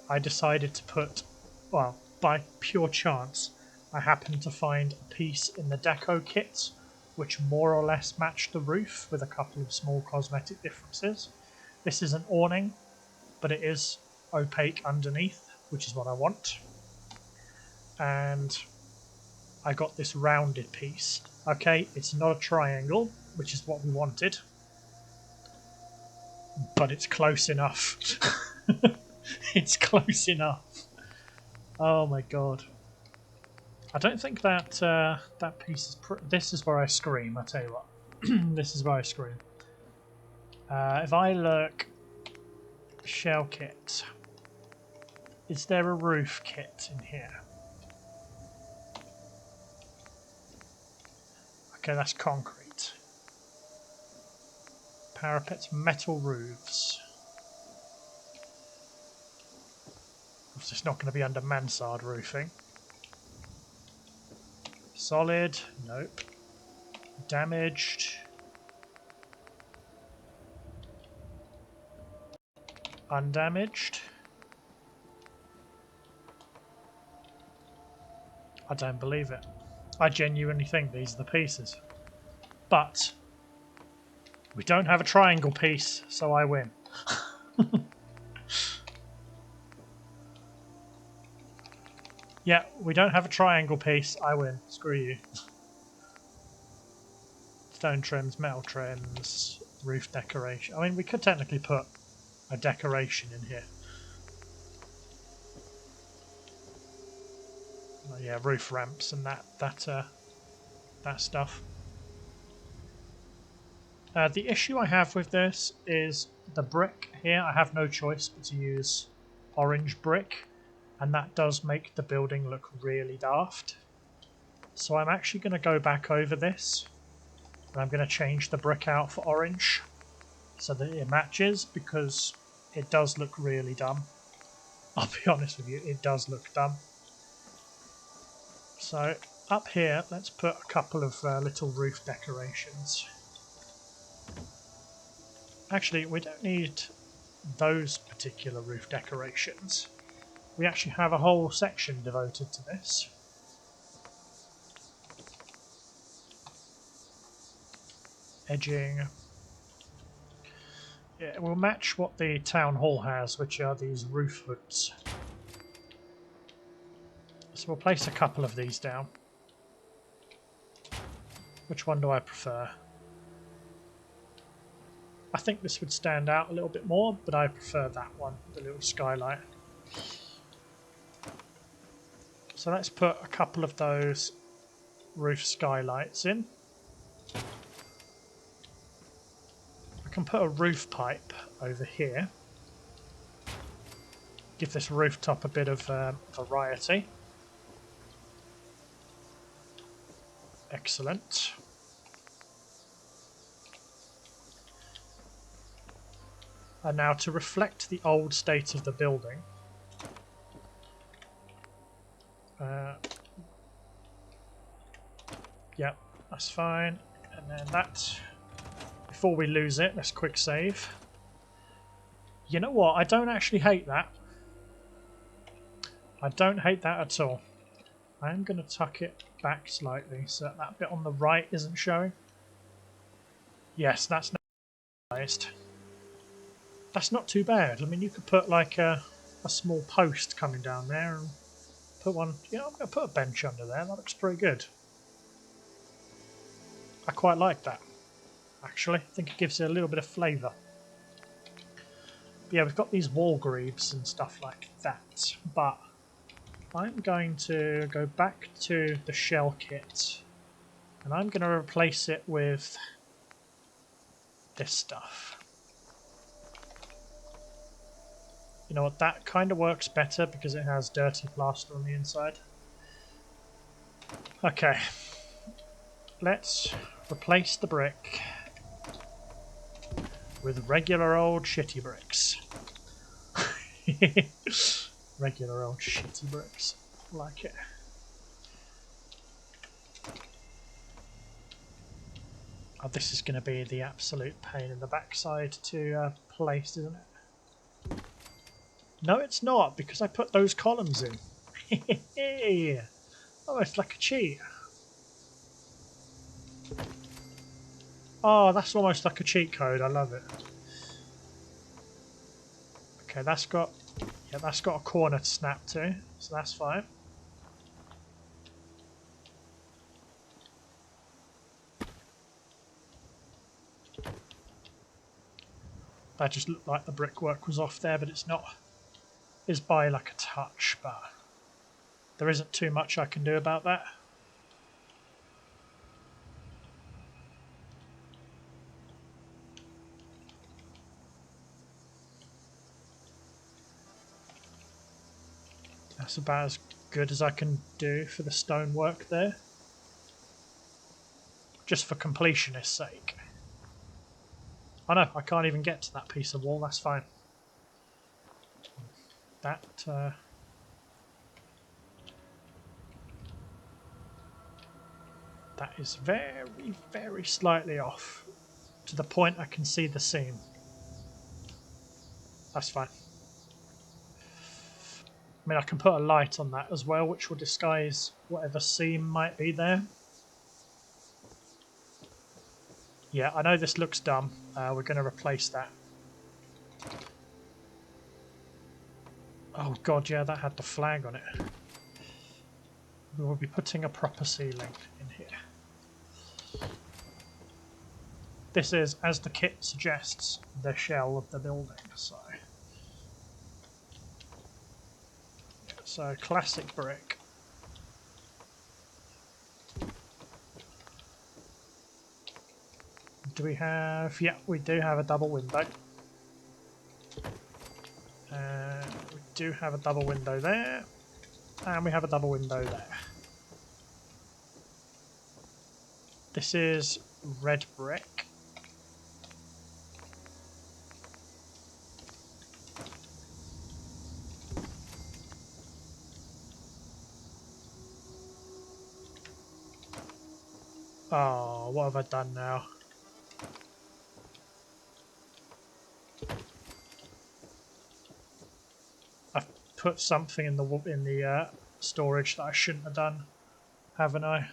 I decided to put, well, by pure chance, I happened to find a piece in the deco kit which more or less matched the roof with a couple of small cosmetic differences. This is an awning, but it is opaque underneath, which is what I want. And I got this rounded piece. Okay, it's not a triangle, which is what we wanted, but it's close enough. It's close enough. Oh my god. I don't think that that piece is... This is where I scream, I tell you what. This is where I scream. If I look... Shell kit. Is there a roof kit in here? Okay, that's concrete. Parapets, metal roofs. It's not going to be under mansard roofing. Solid, nope. Damaged. Undamaged. I don't believe it. I genuinely think these are the pieces. But we don't have a triangle piece, so I win. Yeah, we don't have a triangle piece, I win. Screw you. Stone trims, metal trims, roof decoration. I mean, we could technically put a decoration in here. Oh, yeah, roof ramps and that stuff. The issue I have with this is the brick here, I have no choice but to use orange brick, and that does make the building look really daft. So I'm actually going to go back over this, and I'm going to change the brick out for orange so that it matches, because it does look really dumb. I'll be honest with you, it does look dumb. So up here, let's put a couple of little roof decorations. Actually, we don't need those particular roof decorations. We actually have a whole section devoted to this. Edging. Yeah, we'll match what the town hall has, which are these roof hoods. So we'll place a couple of these down. Which one do I prefer? I think this would stand out a little bit more, but I prefer that one, the little skylight. So let's put a couple of those roof skylights in. I can put a roof pipe over here. Give this rooftop a bit of variety. Excellent. And now to reflect the old state of the building, yeah, that's fine. And then that, before we lose it, let's quick save. You know what? I don't actually hate that. I don't hate that at all. I am going to tuck it back slightly so that, that bit on the right isn't showing. Yes, that's nice. That's not too bad. I mean, you could put like a small post coming down there and put one. You know, I'm going to put a bench under there. That looks pretty good. I quite like that, actually. I think it gives it a little bit of flavour. Yeah, we've got these wall greaves and stuff like that, but I'm going to go back to the shell kit and I'm going to replace it with this stuff. You know what, that kind of works better because it has dirty plaster on the inside. Okay, let's replace the brick with regular old shitty bricks. Regular old shitty bricks. Like it. Oh, this is going to be the absolute pain in the backside to place, isn't it? No, it's not, because I put those columns in. Oh, it's like a cheat. Oh, that's almost like a cheat code. I love it. Okay, that's got a corner to snap to, so that's fine. That just looked like the brickwork was off there, but it's not. It's by like a touch, but there isn't too much I can do about that. That's about as good as I can do for the stonework there. Just for completionist's sake. Oh no, I can't even get to that piece of wall, that's fine. That is very, very slightly off. To the point I can see the seam. That's fine. I mean, I can put a light on that as well, which will disguise whatever seam might be there. Yeah, I know this looks dumb. We're going to replace that. Oh god, yeah, that had the flag on it. We will be putting a proper ceiling in here. This is, as the kit suggests, the shell of the building, so... Yeah, so, classic brick. Do we have... Yeah, we do have a double window. do have a double window there, and we have a double window there. This is red brick. Oh, what have I done now? I've put something in the storage that I shouldn't have done, haven't I?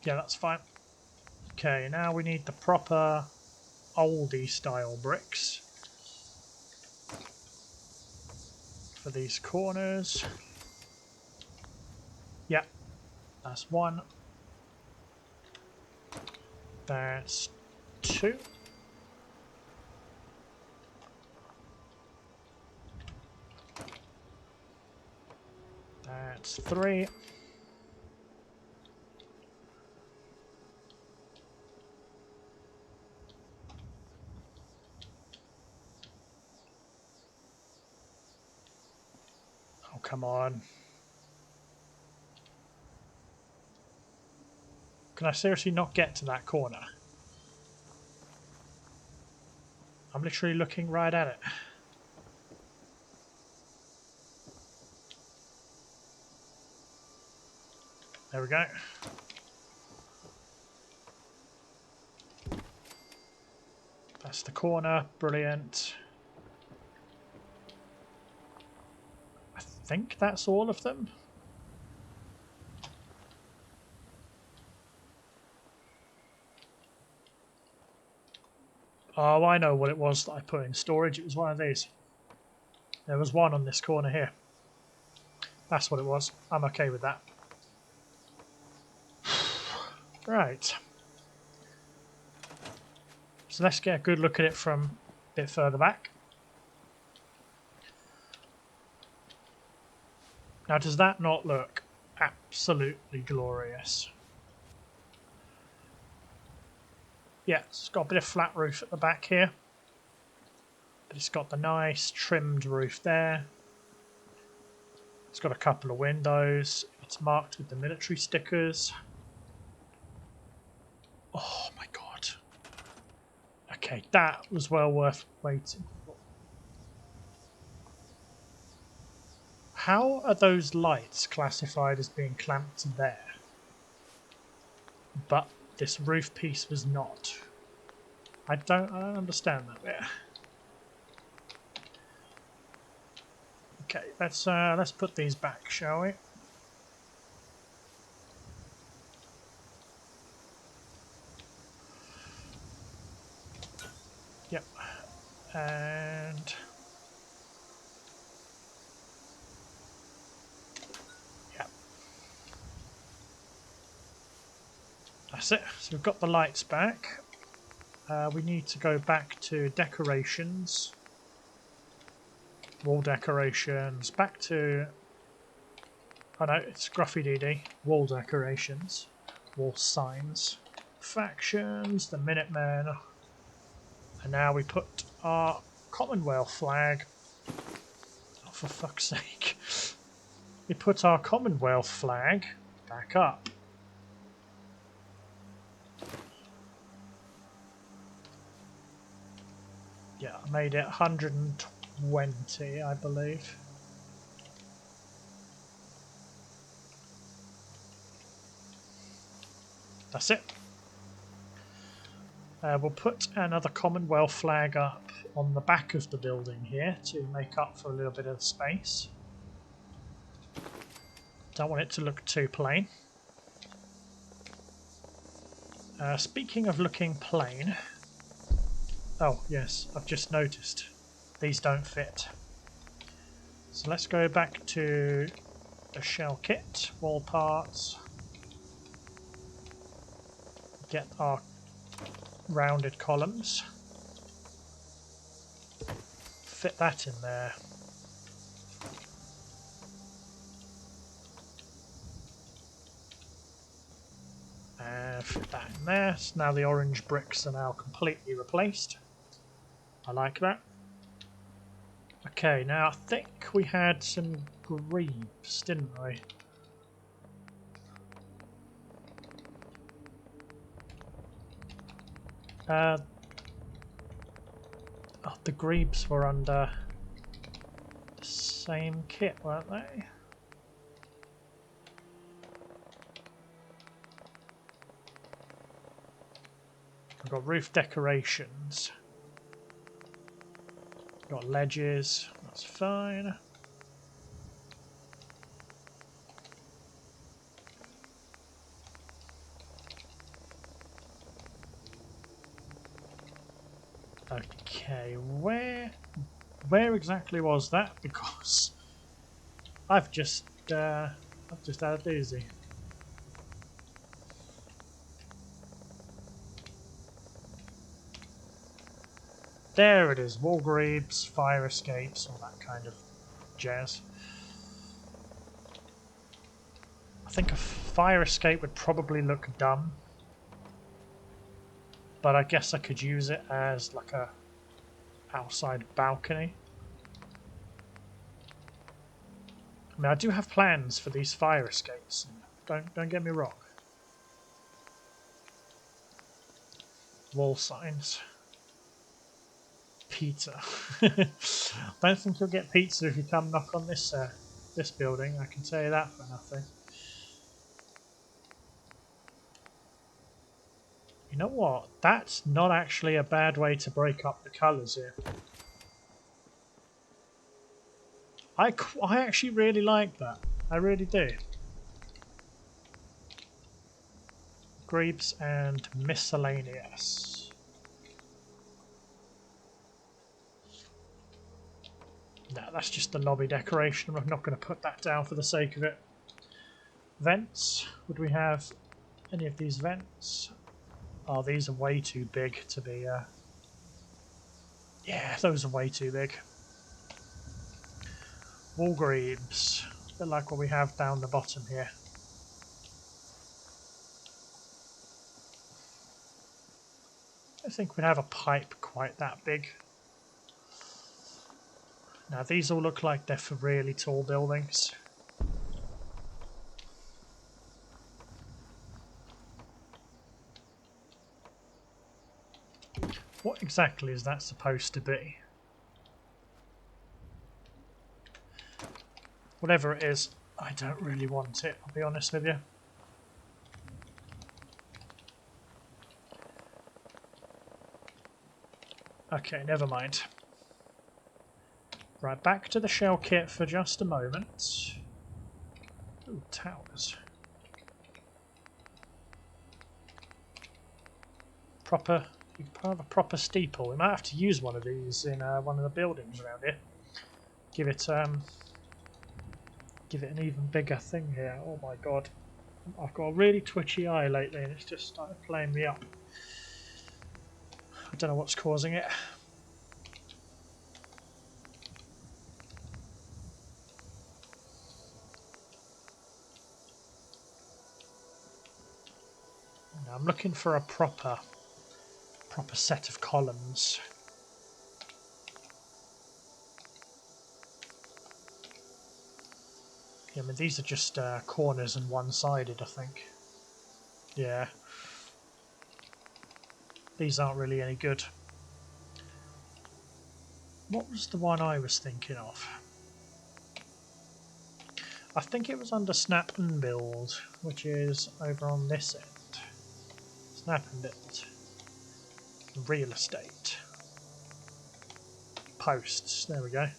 Yeah, that's fine. Okay, now we need the proper oldie style bricks for these corners. Yeah, that's one. That's two. That's three. Oh, come on. Can I seriously not get to that corner? I'm literally looking right at it. There we go. That's the corner. Brilliant. I think that's all of them. Oh, I know what it was that I put in storage. It was one of these. There was one on this corner here. That's what it was. I'm okay with that. Right. So let's get a good look at it from a bit further back. Now, does that not look absolutely glorious? Yeah, it's got a bit of flat roof at the back here. But it's got the nice trimmed roof there. It's got a couple of windows. It's marked with the military stickers. Oh my god. Okay, that was well worth waiting for. How are those lights classified as being clamped there? But this roof piece was not. I don't understand that bit. Okay, let's put these back, shall we? Yep. And yeah. That's it. So we've got the lights back. We need to go back to decorations. Wall decorations. Back to... Oh no, it's Gruffy DD. Wall decorations. Wall signs. Factions. The Minutemen. And now we put our Commonwealth flag... Oh, for fuck's sake. We put our Commonwealth flag back up. Yeah, I made it 120, I believe. That's it. We'll put another Commonwealth flag up on the back of the building here to make up for a little bit of space. Don't want it to look too plain. Speaking of looking plain... Oh, yes, I've just noticed. These don't fit. So let's go back to the shell kit, wall parts. Get our rounded columns. fit that in there. Fit that in there. So now the orange bricks are now completely replaced. I like that. Okay, now I think we had some grebes, didn't we? Oh, the grebes were under the same kit, weren't they? We've got roof decorations. Got ledges, that's fine. Okay, where exactly was that? Because I've just had a doozy. There it is, wall grebes, fire escapes, all that kind of jazz. I think a fire escape would probably look dumb, but I guess I could use it as like a outside balcony. I mean, I do have plans for these fire escapes. Don't get me wrong. Wall signs. Pizza. Don't think you'll get pizza if you come knock on this this building. I can tell you that for nothing. You know what? That's not actually a bad way to break up the colours here. I actually really like that. I really do. Grebes and miscellaneous. No, that's just the lobby decoration. I'm not going to put that down for the sake of it. Vents. Would we have any of these vents? Oh, these are way too big to be... Yeah, those are way too big. Wall grebes. A bit like what we have down the bottom here. I don't think we'd have a pipe quite that big. Now these all look like they're for really tall buildings. What exactly is that supposed to be? Whatever it is, I don't really want it, I'll be honest with you. Okay, never mind. Right, back to the shell kit for just a moment. Ooh, towers. You can have a proper steeple. We might have to use one of these in one of the buildings around here. Give it an even bigger thing here. Oh my god. I've got a really twitchy eye lately and it's just started playing me up. I don't know what's causing it. Now I'm looking for a proper set of columns. Yeah, I mean these are just corners and one-sided, I think. Yeah. These aren't really any good. What was the one I was thinking of? I think it was under Snap and Build, which is over on this end. Snap and Build. Real estate. Posts. There we go.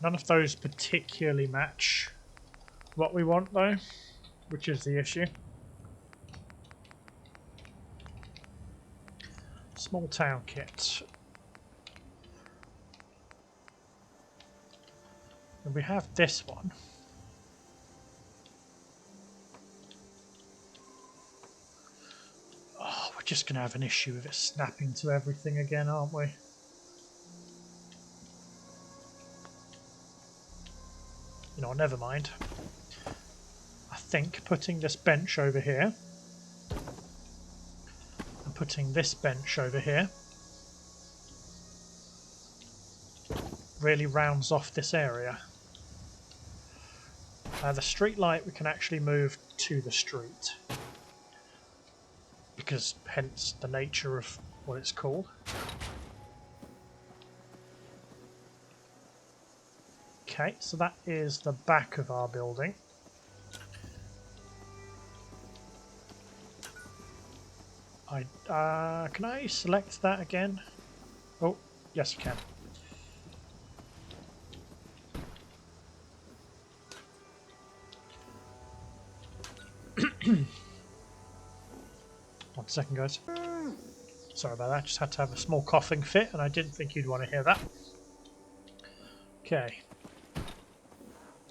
None of those particularly match what we want though, which is the issue. Small town kit. And we have this one. Oh, we're just going to have an issue with it snapping to everything again, aren't we? You know, never mind. I think putting this bench over here and putting this bench over here really rounds off this area. The street light we can actually move to the street, because hence the nature of what it's called. Okay, so that is the back of our building. Can I select that again? Oh, yes I can. One second, guys. Sorry about that, just had to have a small coughing fit and I didn't think you'd want to hear that. Okay.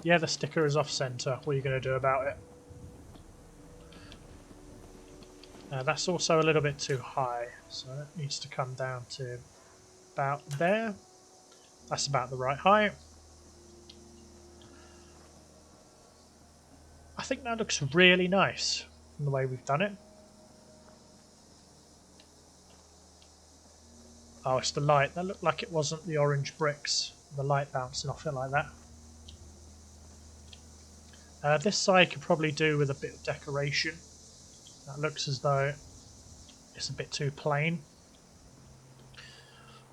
Yeah, the sticker is off centre. What are you going to do about it? That's also a little bit too high, so that needs to come down to about there. That's about the right height. I think that looks really nice from the way we've done it. Oh, it's the light. That looked like it wasn't the orange bricks. The light bouncing off it like that. This side could probably do with a bit of decoration. That looks as though it's a bit too plain.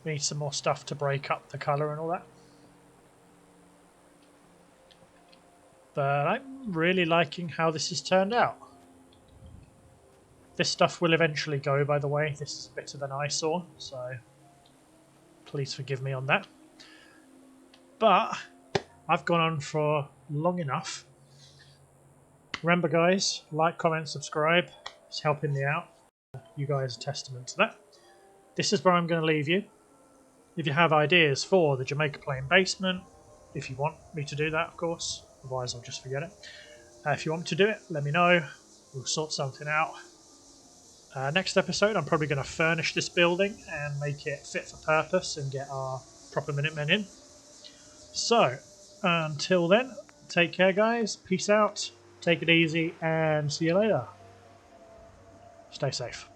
We need some more stuff to break up the colour and all that. But I'm really liking how this has turned out. This stuff will eventually go, by the way. This is a bit of an eyesore, so please forgive me on that. But I've gone on for long enough. Remember, guys, like, comment, subscribe. It's helping me out. You guys are testament to that. This is where I'm going to leave you. If you have ideas for the Jamaica Plain basement, if you want me to do that, of course. Otherwise, I'll just forget it. If you want me to do it, let me know. We'll sort something out. Next episode, I'm probably going to furnish this building and make it fit for purpose and get our proper Minutemen in. So, until then, take care, guys. Peace out. Take it easy and see you later. Stay safe.